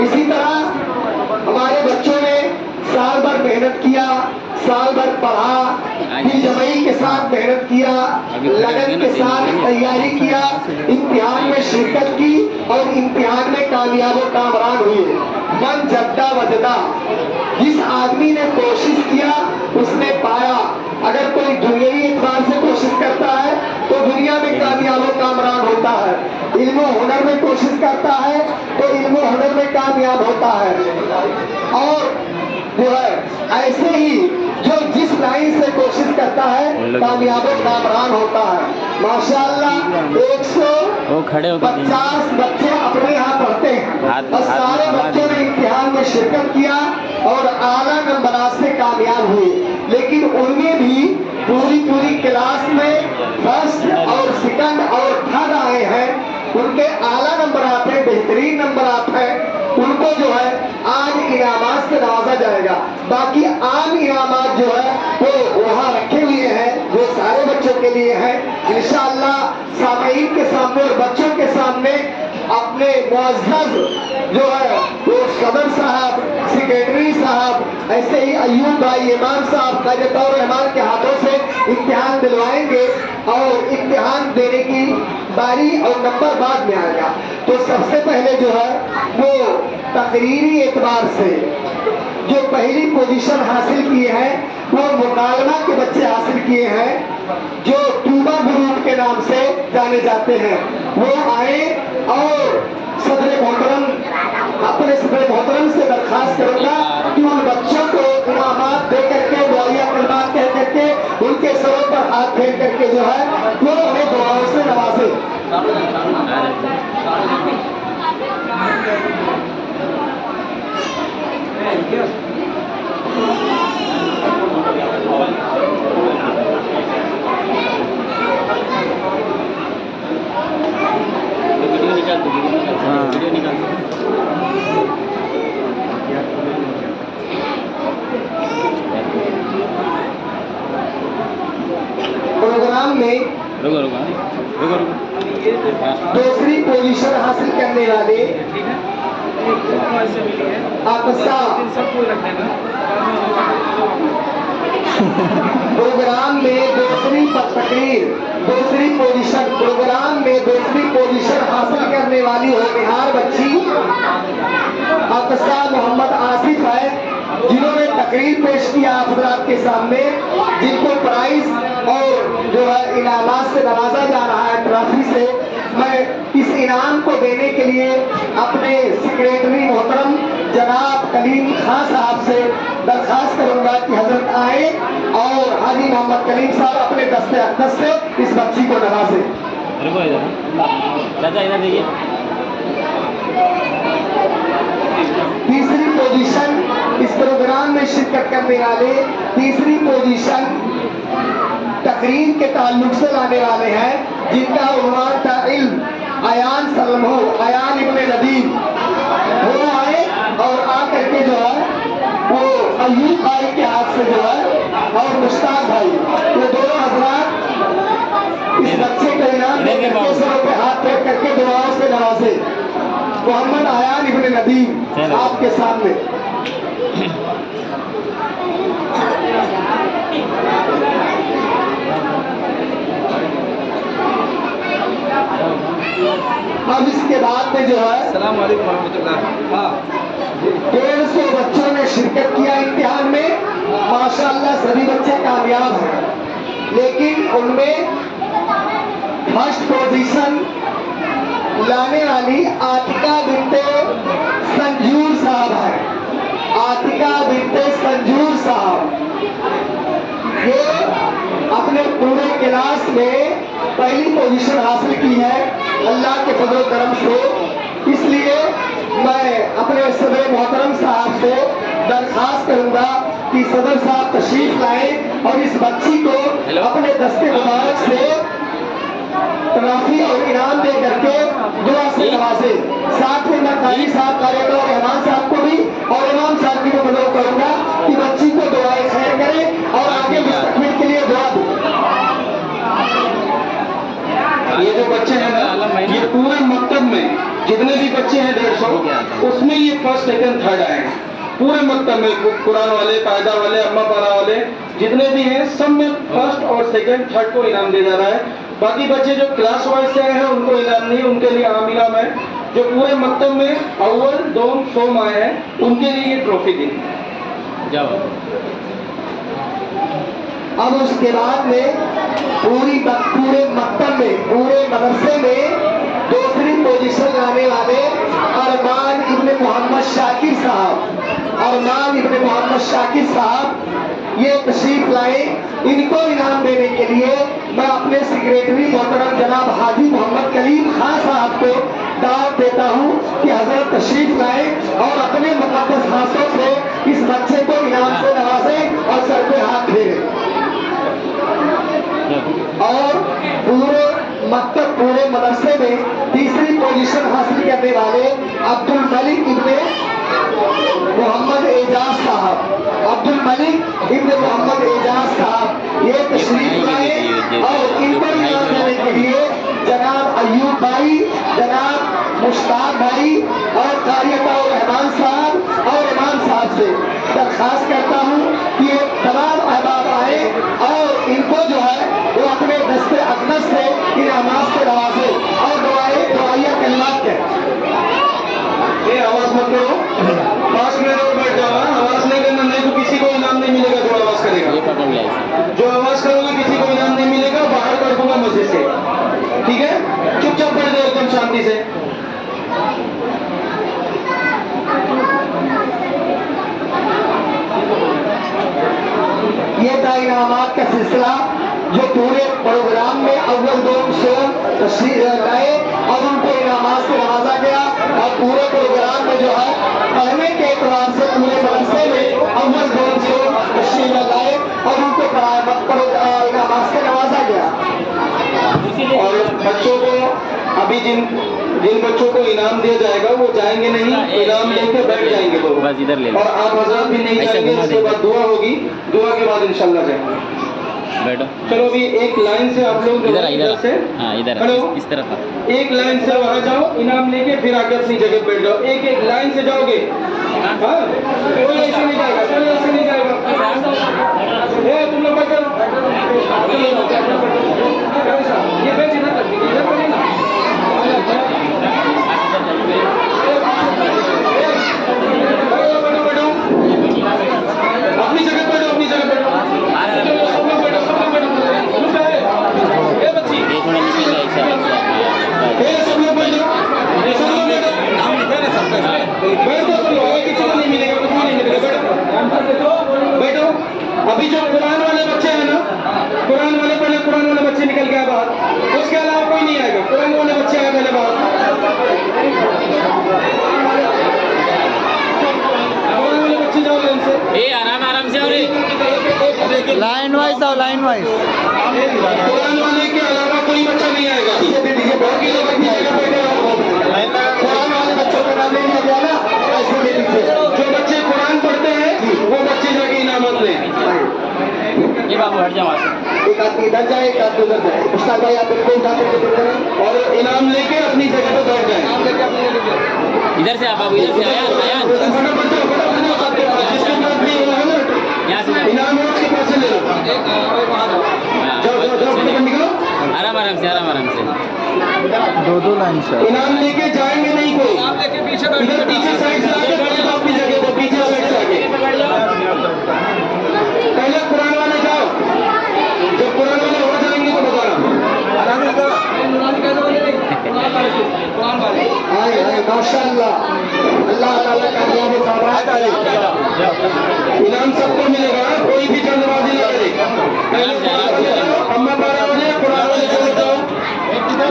اسی طرح ہمارے بچوں نے سال بھر محنت کیا، سال بھر پڑھا، دل جمعی کے ساتھ محنت کیا، لگن کے ساتھ تیاری کیا، امتحان میں شرکت کی اور امتحان میں کامیاب و کامران ہوئے. من جدہ وجدہ، جس آدمی نے کوشش کیا اس نے پایا. اگر کوئی دنیاوی اعتبار سے کوشش کرتا ہے تو دنیا میں کامیاب و کامران ہوتا ہے، علم و ہنر میں کوشش کرتا ہے تو علم و ہنر میں کامیاب ہوتا ہے. اور جو ہے ایسے ہی جو جس لائن سے کوشش کرتا ہے کامیاب و کامران ہوتا ہے. ماشاءاللہ 150 بچے اپنے یہاں پڑھتے ہیں اور سارے بچوں نے امتحان میں شرکت کیا اور اعلیٰ نمبرات سے کامیاب ہوئے. لیکن ان میں بھی پوری کلاس میں فرسٹ اور سیکنڈ اور تھرڈ آئے ہیں، ان کے اعلیٰ نمبرات ہیں، بہترین نمبرات ہیں. ان کو جو ہے آج انعامات سے نوازا جائے گا. باقی عام انعامات جو ہے وہ وہاں رکھے ہوئے ہیں جو سارے بچوں کے لیے ہیں. انشاءاللہ سامعین کے سامنے اور بچوں کے سامنے اپنے معزز جو ہے وہ صدر صاحب، سیکریٹری صاحب، ایسے ہی ایوب بھائی امام صاحب قائد الرحمان کے ہاتھوں سے امتحان دلوائیں گے اور امتحان دینے کی باری اور نمبر بعد میں آئے گا. تو سب سے پہلے جو ہے وہ تقریری اعتبار سے جو پہلی پوزیشن حاصل کیے ہیں وہ مکالمہ کے بچے حاصل کیے ہیں جو ٹوبا گروپ کے نام سے جانے جاتے ہیں. وہ آئے اور صدر محترم، اپنے صدر محترم سے درخواست کروں گا کہ ان بچوں کو انعامات دے کر کے، دعائیہ کلمات کہہ کر کے، ان کے سروں پر ہاتھ پھیر کر کے جو ہے وہ انہیں دعاؤں سے نوازے. پروگرام میں دوسری پوزیشن حاصل کرنے والے پروگرام میں دوسری پوزیشن پروگرام میں دوسری پوزیشن حاصل کرنے والی ہونہار بچی اقصا محمد آصف ہے، جنہوں نے تقریر پیش کیا آپ حضرات کے سامنے، جن کو پرائز اور جو ہے انعامات سے نوازا جا رہا ہے، ٹرافی سے. میں اس انعام کو دینے کے لیے اپنے سیکریٹری محترم جناب کلیم خان صاحب سے درخواست کروں گا کہ حضرت آئے اور حاجی محمد کلیم صاحب اپنے دست اقدس سے اس بچی کو نوازے. تیسری پوزیشن اس پروگرام میں شرکت کرنے والے، تیسری پوزیشن تقریر کے تعلق سے لانے والے ہیں، جن کا عنوان تھا علم. आयान सलमो आयान इब्ने नदीम वो आए और आ करके जो है वो अयूब भाई के हाथ से जो है और मुश्ताक भाई ये दोनों हजरात इस बच्चे को इनाम दे करके सरों पे हाथ फेर करके दुआओं से नवाजे। मोहम्मद आयान इब्ने नदीम आपके सामने। अब इसके बाद में जो है अस्सलाम वालेकुम रहमतुल्लाह। हाँ 150 बच्चों ने शिरकत किया इम्तिहान में। माशाअल्लाह सभी बच्चे कामयाब हैं, लेकिन उनमें फर्स्ट पोजीशन लाने वाली आतिका बिनते संजूर साहब है। आतिका बिनते संजूर साहब ये अपने पूरे क्लास में पहली पोजीशन हासिल की है अल्लाह के फजल करम से। इसलिए मैं अपने सदर मोहतरम साहब से दरखास्त करूंगा कि सदर साहब तशरीफ लाएं और इस बच्ची को अपने दस्ते मुबारक से ट्रॉफी और इनाम दे करके दुआ से नवाजे। साथ में मैं कारी साहब कार्यक्रम और रहमान साहब को भी और इमाम साहब की भी मदद करूंगा कि बच्ची को दुआएं खैर करें और आगे मुस्तकबिल के लिए दुआ दें। ये जो बच्चे हैं ना, ये पूरे मकतब में जितने भी बच्चे हैं 150 उसमें ये फर्स्ट सेकंड थर्ड आए हैं। पूरे मकतब में कुरान वाले, कायदा वाले, अम्मा पारा वाले जितने भी हैं सब में फर्स्ट और सेकंड थर्ड को इनाम दिया जा रहा है। बाकी बच्चे जो क्लास वाइज से आए हैं उनको इनाम नहीं, उनके लिए आम इनाम है। जो पूरे मकतब में अव्वल दोम सोम आए हैं उनके लिए ये ट्रॉफी दी जाओ। अब उसके बाद में पूरे मकतब में पूरे मदरसे में दूसरी पोजीशन लाने वाले अरमान इब्ने मोहम्मद शाकिर साहब, अरमान इब्ने मोहम्मद शाकिर साहब ये तशरीफ लाए। इनको इनाम देने के लिए मैं अपने सेक्रेटरी मोहतरम जनाब हाजी मोहम्मद कलीम खान साहब को दावत देता हूँ कि हजरत तशरीफ लाए और अपने मुकद्दस हाथों से इस बच्चे को इनाम से नवाजें और सर पे हाथ फेरें। और पूरे मकतब पूरे मदरसे में तीसरी पोजीशन हासिल करने वाले अब्दुल मलिक इब्ने मोहम्मद एजाज साहब, अब्दुल मलिक इब्ने मोहम्मद एजाज साहब ये तशरीफ लाए और इनको इनाम देने के लिए जनाब अयूब भाई, जनाब मुश्ताक भाई और कार्यता रहमान साहब और इमाम साहब से दरखास्त करता हूँ कि ये तमाम अहबाब आए और इनको जो है वो अपने दस्ते अकदस से इनामात से नवाजे और दुआइया कलिमात करें। ये आवाज मत करो, 5 मिनट और बैठ जाओ। आवाज नहीं करना, नहीं तो किसी को इनाम नहीं मिलेगा जो आवाज करेगा। ये पकड़ लिया इसे। जो आवाज करोगे किसी को इनाम नहीं मिलेगा, बाहर कर दूंगा मस्जिद से। ठीक है, चुपचाप बैठ जाओ एकदम शांति से। ये था इनामात का सिलसिला जो पूरे प्रोग्राम में अव्वल दोम सोम तशरीफ लाए और उनको इनामात से नवाजा गया। और पूरे प्रोग्राम में जो है पढ़ने के एतबार से पूरे मदरसे में अव्वल दोम सोम तशरीफ लाए और उनको इनामात से नवाजा गया। और बच्चों को अभी जिन बच्चों को इनाम दिया जाएगा वो जाएंगे नहीं, इनाम लेके बैठ जाएंगे लोग। बस इधर ले लो। और आप हजरत भी नहीं ऐसे जाएंगे, घुमा इसके देंगे। बाद दुआ होगी, दुआ के बाद इंशाल्लाह जाएंगे। बैठो चलो अभी एक लाइन से आप लोग इधर इधर से हाँ इधर खड़े हो। इस तरफ आ। एक लाइन से वहां जाओ, इनाम लेके फिर आके अपनी जगह बैठ जाओ। एक एक लाइन से जाओगे। हाँ कोई ऐसे नहीं जाएगा, कोई ऐसे नहीं जाएगा। ए, तुम लोग बैठो। ये बेंच इधर कर दीजिए, इधर करिए ना। बैठो अपनी जगह बैठो, अपनी जगह बैठो। सब लोग बैठो, सब लोग बैठो। लुक है ए बच्ची, ये थोड़ा नीचे ले ऐसा ए सब लोग बैठो, सब लोग बैठो। बैठ जाओ सब लोग, किसी को नहीं मिलेगा, कुछ भी नहीं मिलेगा। बैठो बैठो। अभी जो कुरान वाले बच्चे हैं ना, कुरान वाले पहले कुरान वाले बच्चे निकल गए बाहर, उसके अलावा कोई नहीं आएगा। कुरान वाले बच्चे आए पहले बाहर, कुरान वाले बच्चे जाओ लाइन से। ए आराम से और लाइन वाइज आओ, लाइन वाइज। कुरान वाले के अलावा कोई बच्चा नहीं आएगा। बाकी लोग नहीं आएगा, बैठे बाबू हट जाओ वहाँ से। एक आदमी इधर जाए, एक आदमी उधर जाए। उस्ताद भाई आप इनको उठा के फिक्र करें और इनाम लेके अपनी जगह पे बैठ जाए। इधर से आप बाबू, इधर से आया आया फटाफट जाओ, फटाफट जाओ, सबके पास जिसके पास नहीं हुआ है ना, यहाँ से जाओ। इनाम है उसके पास से ले लो। हाँ, जाओ जाओ जाओ, फटाफट निकलो। आराम आराम से, आराम आराम से। दो लाइन से इनाम लेके जाएंगे नहीं कोई, इधर पीछे साइड से आके बैठ जाओ अपनी जगह पे, पीछे साइड से आके। पहले कुरान वाले जाओ, जब कुरान वाले हो जाएंगे तो बताना। आए आए माशाअल्लाह, अल्लाह ताला कामयाबी सौगात करे। इनाम सबको मिलेगा, कोई भी जल्दबाजी ना करे। पहले कुरान वाले जाओ, अम्मा पारा वाले, कुरान वाले चले जाओ। एक इधर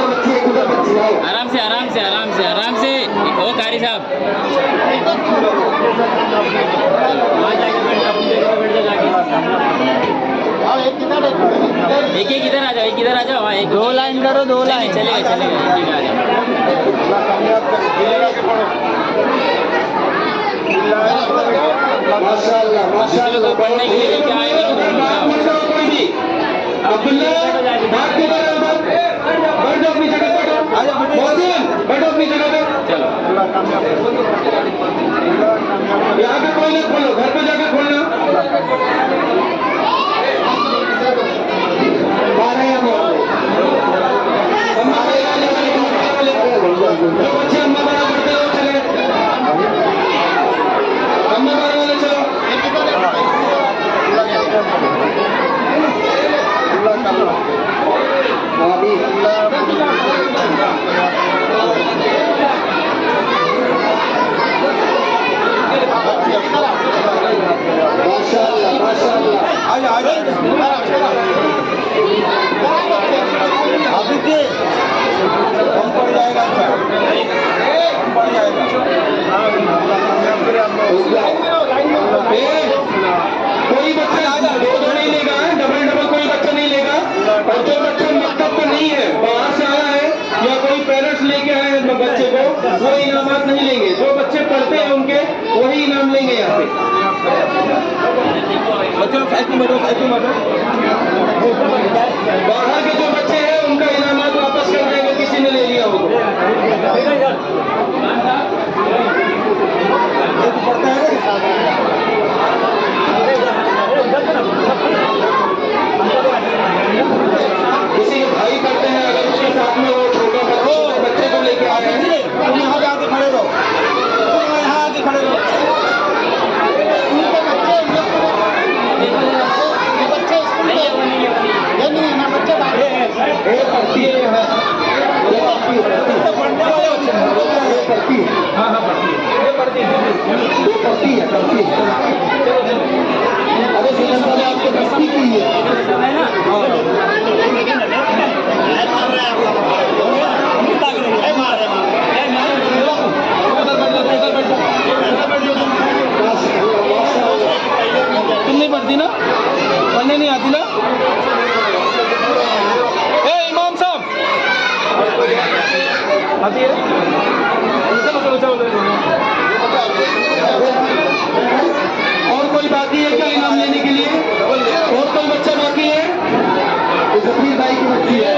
बच्ची, एक उधर बच्ची, आओ। आराम से, आराम से, आराम से, आराम से। ओ कारी साहब, वहाँ जाके बैठ जाओ, अपनी जगह पे बैठ जाओ जाके। एक एक इधर आ जाओ, एक इधर आ जाओ। हाँ, एक दो लाइन करो, दो लाइन। चलेगा चलेगा, एक एक आ जाओ। माशाअल्लाह माशाअल्लाह, पढ़ने के लिए लेके आए हो तो बात मत करो कोई भी। अब्दुल्ला बात के बारे में बात, बैठो अपनी जगह, बैठो। मोहसिन बैठो अपनी जगह पे। चलो। यहाँ पे कोई नहीं खोलो, घर पे जाके खोलना। बारह या मोहल्ले। हमारे जो बच्चे अम्मा बारा पढ़ते हैं वो चले, अम्मा बारा वाले चलो। माशाअल्लाह माशाअल्लाह। कोई बच्चा दो दो नहीं लेगा, डबल डबल कोई बच्चा नहीं लेगा। और जो बच्चा मकतब में नहीं है, बाहर से आया है या कोई पेरेंट्स लेके आए हैं बच्चे को, वो इनामात नहीं लेंगे। जो बच्चे पढ़ते हैं उनके वही इनाम लेंगे यहाँ पे। बाहर के जो बच्चे हैं उनका इनामात वापस कर देंगे, किसी ने ले लिया हो तो। किसी के भाई करते हैं, अगर उसके साथ में वो छोटे बच्चे को लेके आए हैं, तुम यहाँ पे आके खड़े रहो, तुम यहाँ आके खड़े रहो। बच्चे स्कूल में ये नहीं है ना, बच्चे बाहर एक पढ़ती है, ये पढ़ती है, पढ़ने वाले बच्चे ये पढ़ती है, हाँ हाँ पढ़ती है, ये पढ़ती है। ये पढ़ती है, पढ़ती है। अरे सुनने वाले आपको मस्ती की है। तुम नहीं पढ़ती ना, पढ़ने नहीं आती ना? ए इमाम साहब आती है? चलो चलो चलो। और कोई बाकी है क्या इनाम लेने के लिए? और कोई बच्चा बाकी है? ये जफीर भाई की बच्ची है।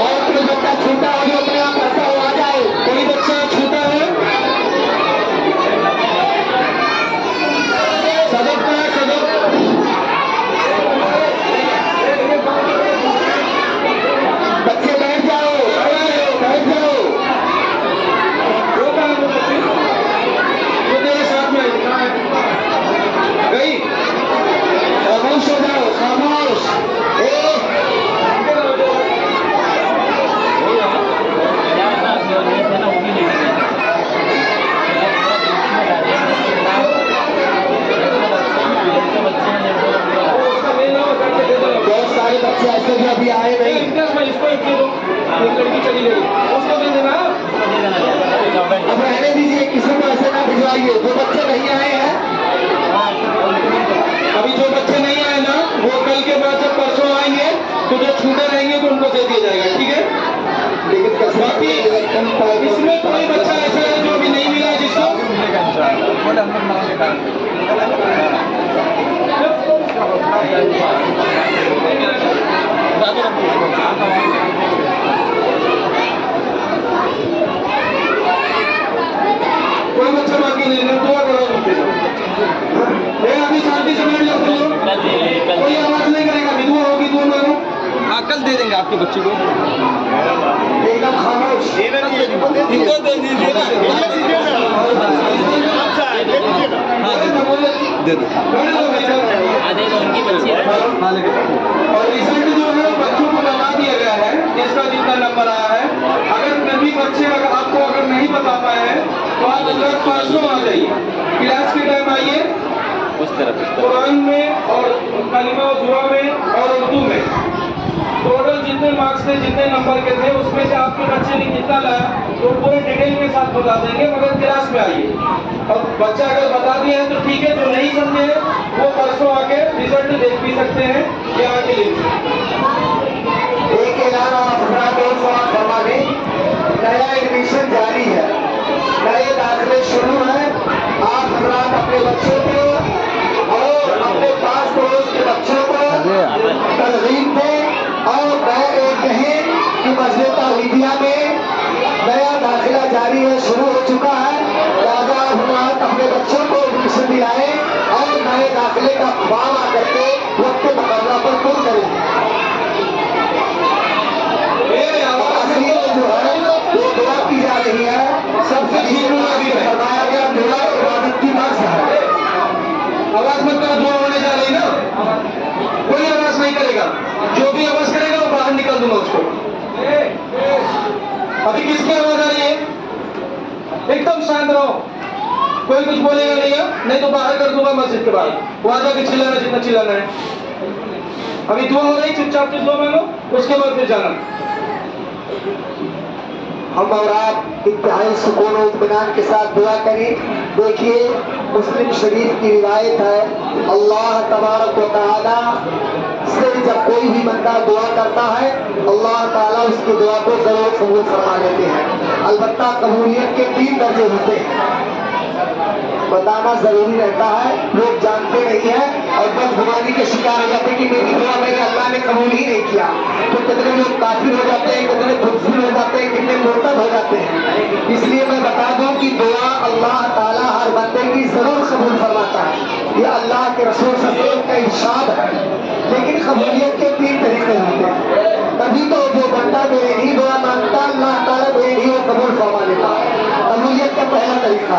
और कोई बच्चा छोटा हो जो अपने आप पढ़ता हुआ आ जाए। कोई बच्चा छोटा है? सदक का है, सदक। बच्चे बैठ जाओ, बैठ जाओ। वो कहाँ है वो बच्ची? वो तेरे साथ में आई, कहाँ है? गई? खामोश हो जाओ, खामोश। बहुत सारे बच्चे ऐसे भी अभी आए नहीं। इसको एक दे दो, एक लड़की चली गई, उसको दे देना। अब रहने दीजिए, किसी को ऐसे ना भिजवाइए। जो बच्चे नहीं आए हैं, अभी जो बच्चे नहीं आए ना, वो कल के बाद जब परसों आएंगे तो जो छूटे रहेंगे तो उनको दे दिया जाएगा, ठीक है? लेकिन बाकी इसमें कोई बच्चा ऐसा है जो अभी नहीं मिला है जिसको कोई बच्चा बाकी नहीं है, दुआ करो तुम पे। अभी शांति से बैठ जाओ तुम लोग। कोई आवाज नहीं करेगा, विधवा होगी तुम लोगों। हाँ, कल दे देंगे आपके बच्चे को। एकदम खामोश। इनको दे दीजिए ना। हाँ, दे दो। आधे तो उनकी बच्ची है। और रिजल्ट जो है बच्चों को बता दिया गया है, जिसका जितना नंबर आया है। अगर कभी बच्चे आपको अगर नहीं बता पाए हैं तो आप अगर परसों आ जाइए, क्लास के टाइम आइए, उस तरफ कुरान में और कलिमा और दुआ में और उर्दू में टोटल जितने मार्क्स थे, जितने नंबर के थे, उसमें से आपके बच्चे ने कितना लाया तो पूरे डिटेल के साथ बता देंगे, मगर क्लास में आइए। और बच्चा अगर बता दिया है तो ठीक है, जो नहीं समझे वो परसों आके रिजल्ट देख भी सकते हैं या आके ले भी सकते हैं। एक ऐलान और हजरात और सवाल फरमा दें, नया एडमिशन जारी है, नए दाखिले शुरू हैं। आप हजरात अपने बच्चों को और अपने पास पड़ोस के बच्चों को तरगीब दें और मैं एक कहें कि मस्जिद तालिबिया में नया दाखिला जारी है, शुरू हो चुका है। लिहाजा हजरात अपने बच्चों को एडमिशन दिलाएं और नए दाखिले का फॉर्म आकर के वक्त मुकर्रर पर पुर करें। जो है वो दुआ की जा रही है, सबसे फरमाया गया दुआ इबादत की मर्ज है। आवाज मत करो, दुआ होने जा रही ना, कोई आवाज नहीं करेगा, जो भी आवाज करेगा वो बाहर निकल दूंगा उसको। अभी किसकी आवाज आ रही है? एकदम शांत रहो, कोई कुछ बोलेगा नहीं है, नहीं तो बाहर कर दूंगा मस्जिद के बाहर, वहां जाके चिल्लाना जितना चिल्लाना है। अभी दुआ हो रही, चुपचाप से दुआ मांगो, उसके बाद फिर जाना। हम और आप इंतहाई सुकून और इत्मीनान के साथ दुआ करें। देखिए, मुस्लिम शरीफ की रिवायत है, अल्लाह तबारक व तआला से जब कोई भी बंदा दुआ करता है, अल्लाह ताला उसकी दुआ को जरूर कबूल फरमा लेते हैं। अलबत्ता कबूलियत के 3 दर्जे होते हैं, बताना जरूरी रहता है, लोग जानते नहीं हैं और बदगुमानी के शिकार हो जाते हैं कि मेरी दुआ मेरे अल्लाह ने कबूल ही नहीं किया। तो कितने लोग काफिर हो जाते हैं, कितने खुदफिर हो जाते हैं, कितने मुर्तद हो जाते हैं। इसलिए मैं बता दूं कि दुआ अल्लाह ताला हर बंदे की जरूर कबूल फरमाता है, ये अल्लाह के रसूल सल्लल्लाहु अलैहि वसल्लम का इरशाद है। लेकिन कबूलियत के 3 तरीके होते हैं। तभी तो जो बंदा मेरे ही दुआ मांगता, अल्लाह ताला मेरे ही वो कबूल फरमा लेता। कबूलियत का पहला तरीका।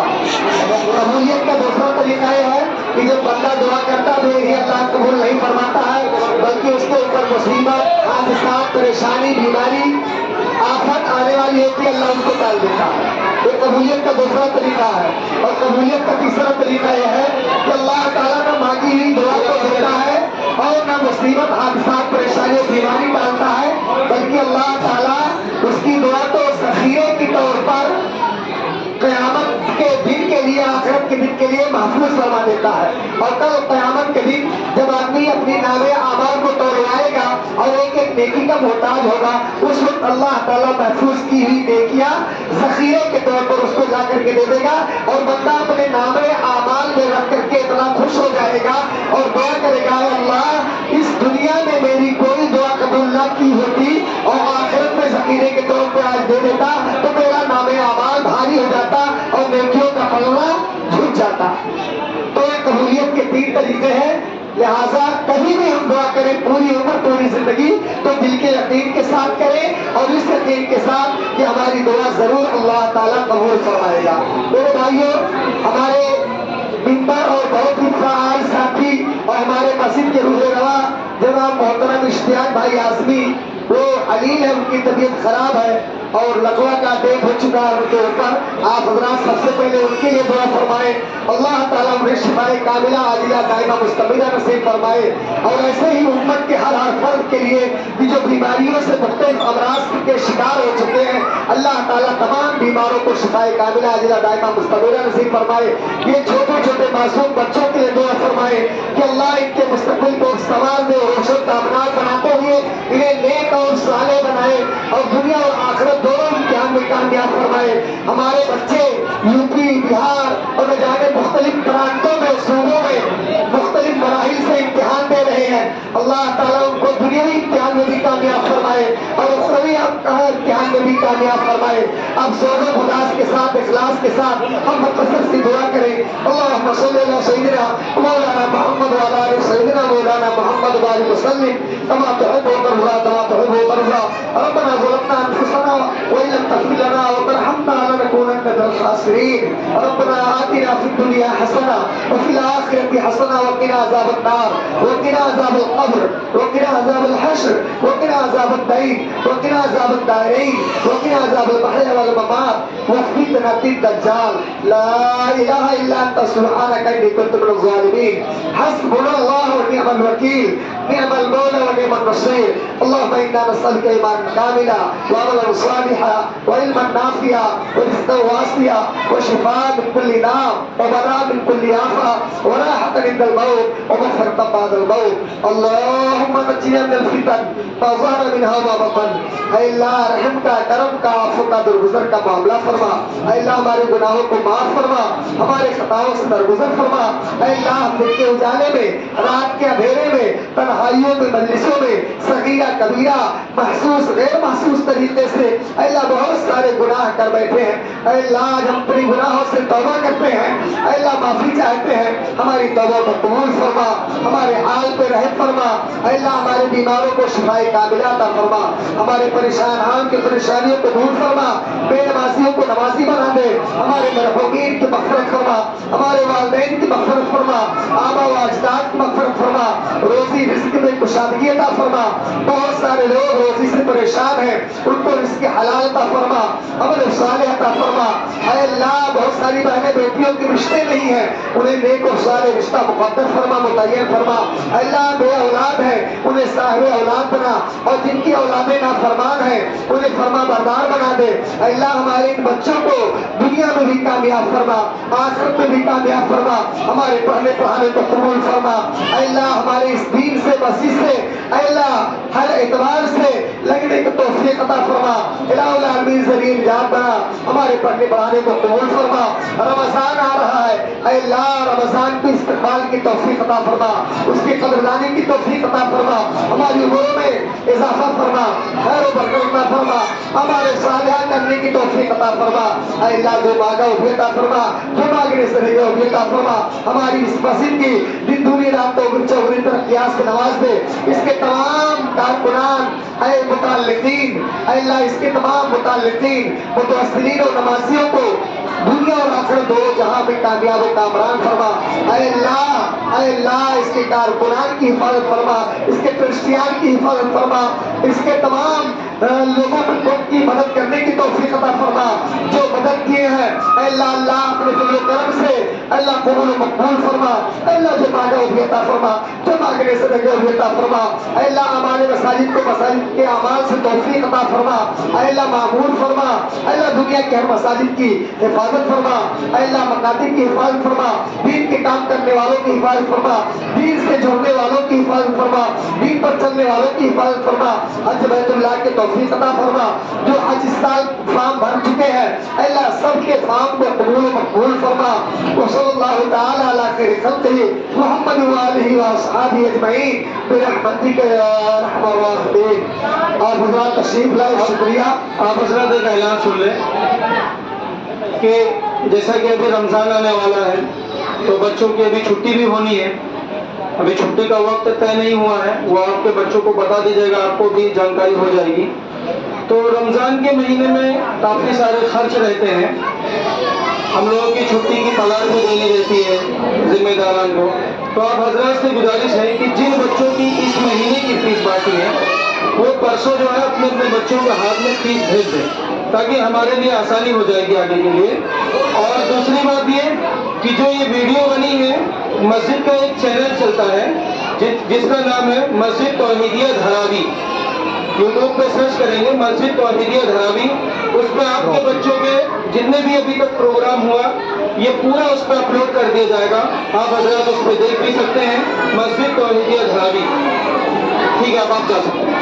कबूलियत का दूसरा तरीका यह है कि जब बंदा दुआ करता मेरे ही अल्लाह कबूल नहीं फरमाता है, बल्कि उसके ऊपर मुसीबत, हादसात, परेशानी, बीमारी, आफत आने वाली होती है, अल्लाह उसको टाल देता है। ये कबूलियत का दूसरा तरीका है। और कबूलियत का तीसरा तरीका यह है कि अल्लाह ताला ना मांगी हुई दुआ को देता है और ना मुसीबत, हादसात, परेशानी, बीमारी डालता है, बल्कि अल्लाह ताला उसकी दुआ को ज़ख़ीरे के तौर पर क़यामत के दिन के लिए, आखिरत के दिन के लिए महफूज फरमा देता है। और कल क़यामत के दिन जब आदमी अपनी नामे आमाल को तोड़वाएगा और एक एक नेकी का मोहताज होगा, उस वक्त अल्लाह ताला महफूज की हुई नेकियां ज़ख़ीरे के तौर पर उसको जा करके दे देगा और बंदा अपने नामे आमाल में रख करके इतना खुश हो जाएगा और दुआ करेगा, अल्लाह इस दुनिया में मेरी कोई दुआ कबूल ना की होती और आखिरत में ज़ख़ीरे के तौर पर आज दे देता तो मेरा नामे आमाल भारी हो जाता और नेकियों का पलड़ा झुक जाता। तो ये कबूलियत के 3 तरीके हैं। लिहाजा कभी भी हम दुआ करें, पूरी उम्र, पूरी जिंदगी, तो दिल के यकीन के साथ करें और इस यकीन के साथ कि हमारी दुआ जरूर अल्लाह ताला कबूल फरमाएगा। मेरे भाइयों, हमारे मिंबर और बहुत ही फ़ाल साथी और हमारे मस्जिद के रूह रवा जनाब मोहतरम इश्तियाक भाई आज़मी, वो अलील है, उनकी तबीयत खराब है और लकवा का अटैक हो चुका है उनके ऊपर। आप हज़रात सबसे पहले उनके लिए दुआ फरमाएं, अल्लाह ताला उन्हें शिफाए कामिला आजिला दाइमा मुस्तमिला नसीब फरमाए। और ऐसे ही उम्मत के हर फर्द के लिए कि जो बीमारियों से मुख्तलिफ अमराज के शिकार हो चुके हैं, अल्लाह ताला तमाम बीमारों को शिफाए कामिला आजिला दाइमा मुस्तमिला नसीब फरमाए। ये छोटे छोटे मासूम बच्चों के लिए दुआ फरमाए कि अल्लाह इनके मुस्तक़बिल को संवार दे, रोशन कामयाब बनाते हुए इन्हें नेक और साले बनाए और दुनिया और आखिरत दोनों इम्तिहान में कामयाब फरमाए। हमारे बच्चे यूपी यूपी बिहार और न जाने मुख्तलिफ प्रांतों में सूबों में मुख्तलिफ मराहिल से इम्तिहान दे रहे हैं। अल्लाह ताला उनको दुनियावी इम्तिहान में भी कामयाब फरमाए और उखरवी इम्तिहान में भी कामयाब फरमाए। अब ज़ोर खुदास के साथ इखलास के साथ हम मुक़द्दस से दुआ करें। अल्लाहुम्मा सल्ली अला सय्यिदिना मौलाना मुहम्मद व अला आलि सय्यिदिना मौलाना मुहम्मद व आलिहि वसल्लम कमा तुहिब्बु व तर्ज़ा। रब्बना ज़लमना अनफुसना व इन लम तग़फिर लना व तरहमना लनकूनन्ना मिनल ख़ासिरीन। रब्बना आतिना फिद दुनिया हसना व फिल आखिरति हसना व क़िना अज़ाबन नार व क़िना अज़ाबल क़ब्र व क़िना अज़ाबल हश्र व क़िना अज़ाबद दईन व क़िना अज़ाबद दायरैन व क़िना अज़ाबल महया वल ममात व फितनतिद दज्जाल। ला इलाहा इल्ला अंता सुब्हानका इन्नी कुन्तु मिनज़ ज़ालिमीन। हस्बुनल्लाहु व नि'मल वकील नि'मल मौला व नि'मन नसीर। अल्लाहुम्मा इन्ना नस्अलुका ईमानन कामिला व अमलन सालिहा व इल्मन नाफ़िआ व रिज़्क़न वासिआ व शिफ़ाअन मिन कुल्लि दाअ व बराअन मिन कुल्लि आफ़ा व राहतन इंदल मौत व मग़फ़िरतन बअदल मौत। अल्लाहुम्मा नज्जिना मिनल फ़ितन मा ज़हरा मिनहा व मा बतन। ऐ अल्लाह रहम का, करम का, आफ़ो का, दरगुज़र का मामला फरमा। ऐ अल्लाह हमारे गुनाहों को माफ़ फरमा, हमारे खताओं से दरगुज़र फरमा। ऐ अल्लाह दिन के उजाले में, रात के अंधेरे में, तन्हाइयों में, मजलिसों में सगीरा कबीरा महसूस गैर महसूस तरीके से ऐ अल्लाह बहुत सारे गुनाह कर बैठे हैं। ऐ अल्लाह आज हम अपने गुनाहों से तौबा करते हैं। ऐ अल्लाह माफ़ी चाहते हैं, हमारी तौबा को कबूल फरमा, हमारे हाल पे रहम फरमा। ऐ अल्लाह हमारे बीमारों को शिफाए कामिला अता फरमा, हमारे परेशान हाल की परेशानियों को दूर फरमा, बेनमाजियों को नमाजी बना दे, हमारे मरहूमीन की मग़फ़िरत फरमा, हमारे वालिदैन की मग़फ़िरत फरमा, आबा व अजदाद की मग़फ़िरत फरमा, रोज़ी रिज़्क़ में कुशादगी अता फरमा। बहुत सारे लोग रोज़ी से परेशान हैं, उनको रिज़्क़ हलाल अता फरमा, अमल सालेह अता फरमा। ऐ अल्लाह बहुत सारी बहनें बेटियों के रिश्ते नहीं हैं, उन्हें नेक और साले रिश्ता मुक़द्दर फरमा, मुतय्यन फरमा। ऐ अल्लाह बे औलाद है, उन्हें साहिब औलाद बना, और जिनकी औलादें नाफरमान हैं उन्हें फरमा बरदार बना दे। ऐ अल्लाह हमारे इन बच्चों को दुनिया में भी कामयाब फरमा, आखिरत में भी कामयाब फरमा, हमारे पढ़ने पढ़ाने को कबूल फरमा। ऐ अल्लाह हमारे इस दीन से, मस्जिद से ऐ अल्लाह हर एतबार से लगने की तौफीक अता फरमा। इलाहुल आलमीन ज़मीन जात बना, हमारे पढ़ने पढ़ाने को कबूल फरमा। रमज़ान आ रहा है, ऐ अल्लाह रमज़ान के इस्तेमाल की तौफीक अता फरमा, उसकी कदरदानी की तौफीक अता फरमा, हमारी उम्रों में इजाफा फरमा, खैर व बरकत अता फरमा, हमारे सालिहा करने की तौफीक अता फरमा। ऐ अल्लाह जो मांगा वो भी अता फरमा, जो मांगने से नहीं वो भी अता फरमा। हमारी इस मस्जिद की दिन दूनी रातों चौगुनी तरक्कियात से नवाज दे। इसके तमाम कारकुनान ऐ मुताल्लिकीन, ऐ अल्लाह इसके तमाम मुताल्लिकीन मुतवस्सिलीन और नमाजियों को दुनिया और आखिरत दो जहां में कामयाब और कामरान फरमा। ऐ अल्लाह इसके कारकुनान की हिफाजत फरमा, इसके क्रिश्चियन की हिफाजत फरमा, इसके तमाम लोगों की मदद करने की तौफीक अता फरमा। जो मदद किए हैं ऐ अल्लाह अपने फज़ल करम से अल्लाह कबूल व मक़बूल फरमा। अल्लाह जो मांगा वो भी अता फरमा, जो मांगने से लगे वो भी अता फरमा। ऐ अल्लाह हमारे मसाजिद को मसाजिद के अमाल से तौफीक अता फरमा। ऐ अल्लाह मामूर फरमा, अल्लाह दुनिया के हर मसाजिद की हिफाजत फरमा। ऐ अल्लाह मकातिब की हिफाजत फरमा, दीन के काम करने वालों की हिफाजत फरमा, दीन से जुड़ने वालों की हिफाजत फरमा, दीन पर चलने वालों की हिफाजत फरमा। हज बैतुल्लाह के तौफीक अता फरमा। जो हज इस साल फार्म भर चुके हैं अल्लाह सबके फार्म को कबूल मकबूल फरमा। वसल्लल्लाहु तआला अला खैरि खल्क़िही मुहम्मद व आलिहि व अस्हाबिही अजमईन बिरहमतिका या अरहमर राहिमीन। आप हज़रात तशरीफ लाए, शुक्रिया। आप हज़रात एक ऐलान सुन लें कि जैसा कि अभी रमज़ान आने वाला है तो बच्चों की अभी छुट्टी भी होनी है। अभी छुट्टी का वक्त तय नहीं हुआ है, वो आपके बच्चों को बता दीजिएगा, आपको भी जानकारी हो जाएगी। तो रमज़ान के महीने में काफ़ी सारे खर्च रहते हैं, हम लोगों की छुट्टी की पगार भी देनी रहती है जिम्मेदारान को। तो आप हजरात से गुजारिश है कि जिन बच्चों की इस महीने की फीस बाकी है वो परसों जो है अपने अपने बच्चों के हाथ में फीस भेज दें, ताकि हमारे लिए आसानी हो जाएगी आगे के लिए। और दूसरी बात ये कि जो ये वीडियो बनी है, मस्जिद का एक चैनल चलता है जिसका नाम है मस्जिद तौहीदिया धरावी। यूट्यूब पे सर्च करेंगे मस्जिद तौहीदिया धरावी, उस पर आपके बच्चों के जितने भी अभी तक प्रोग्राम हुआ ये पूरा उस पर अपलोड कर दिया जाएगा। आप हजरात उस पर देख भी सकते हैं, मस्जिद तौहीदिया धरावी। ठीक है, आप जा सकते हैं।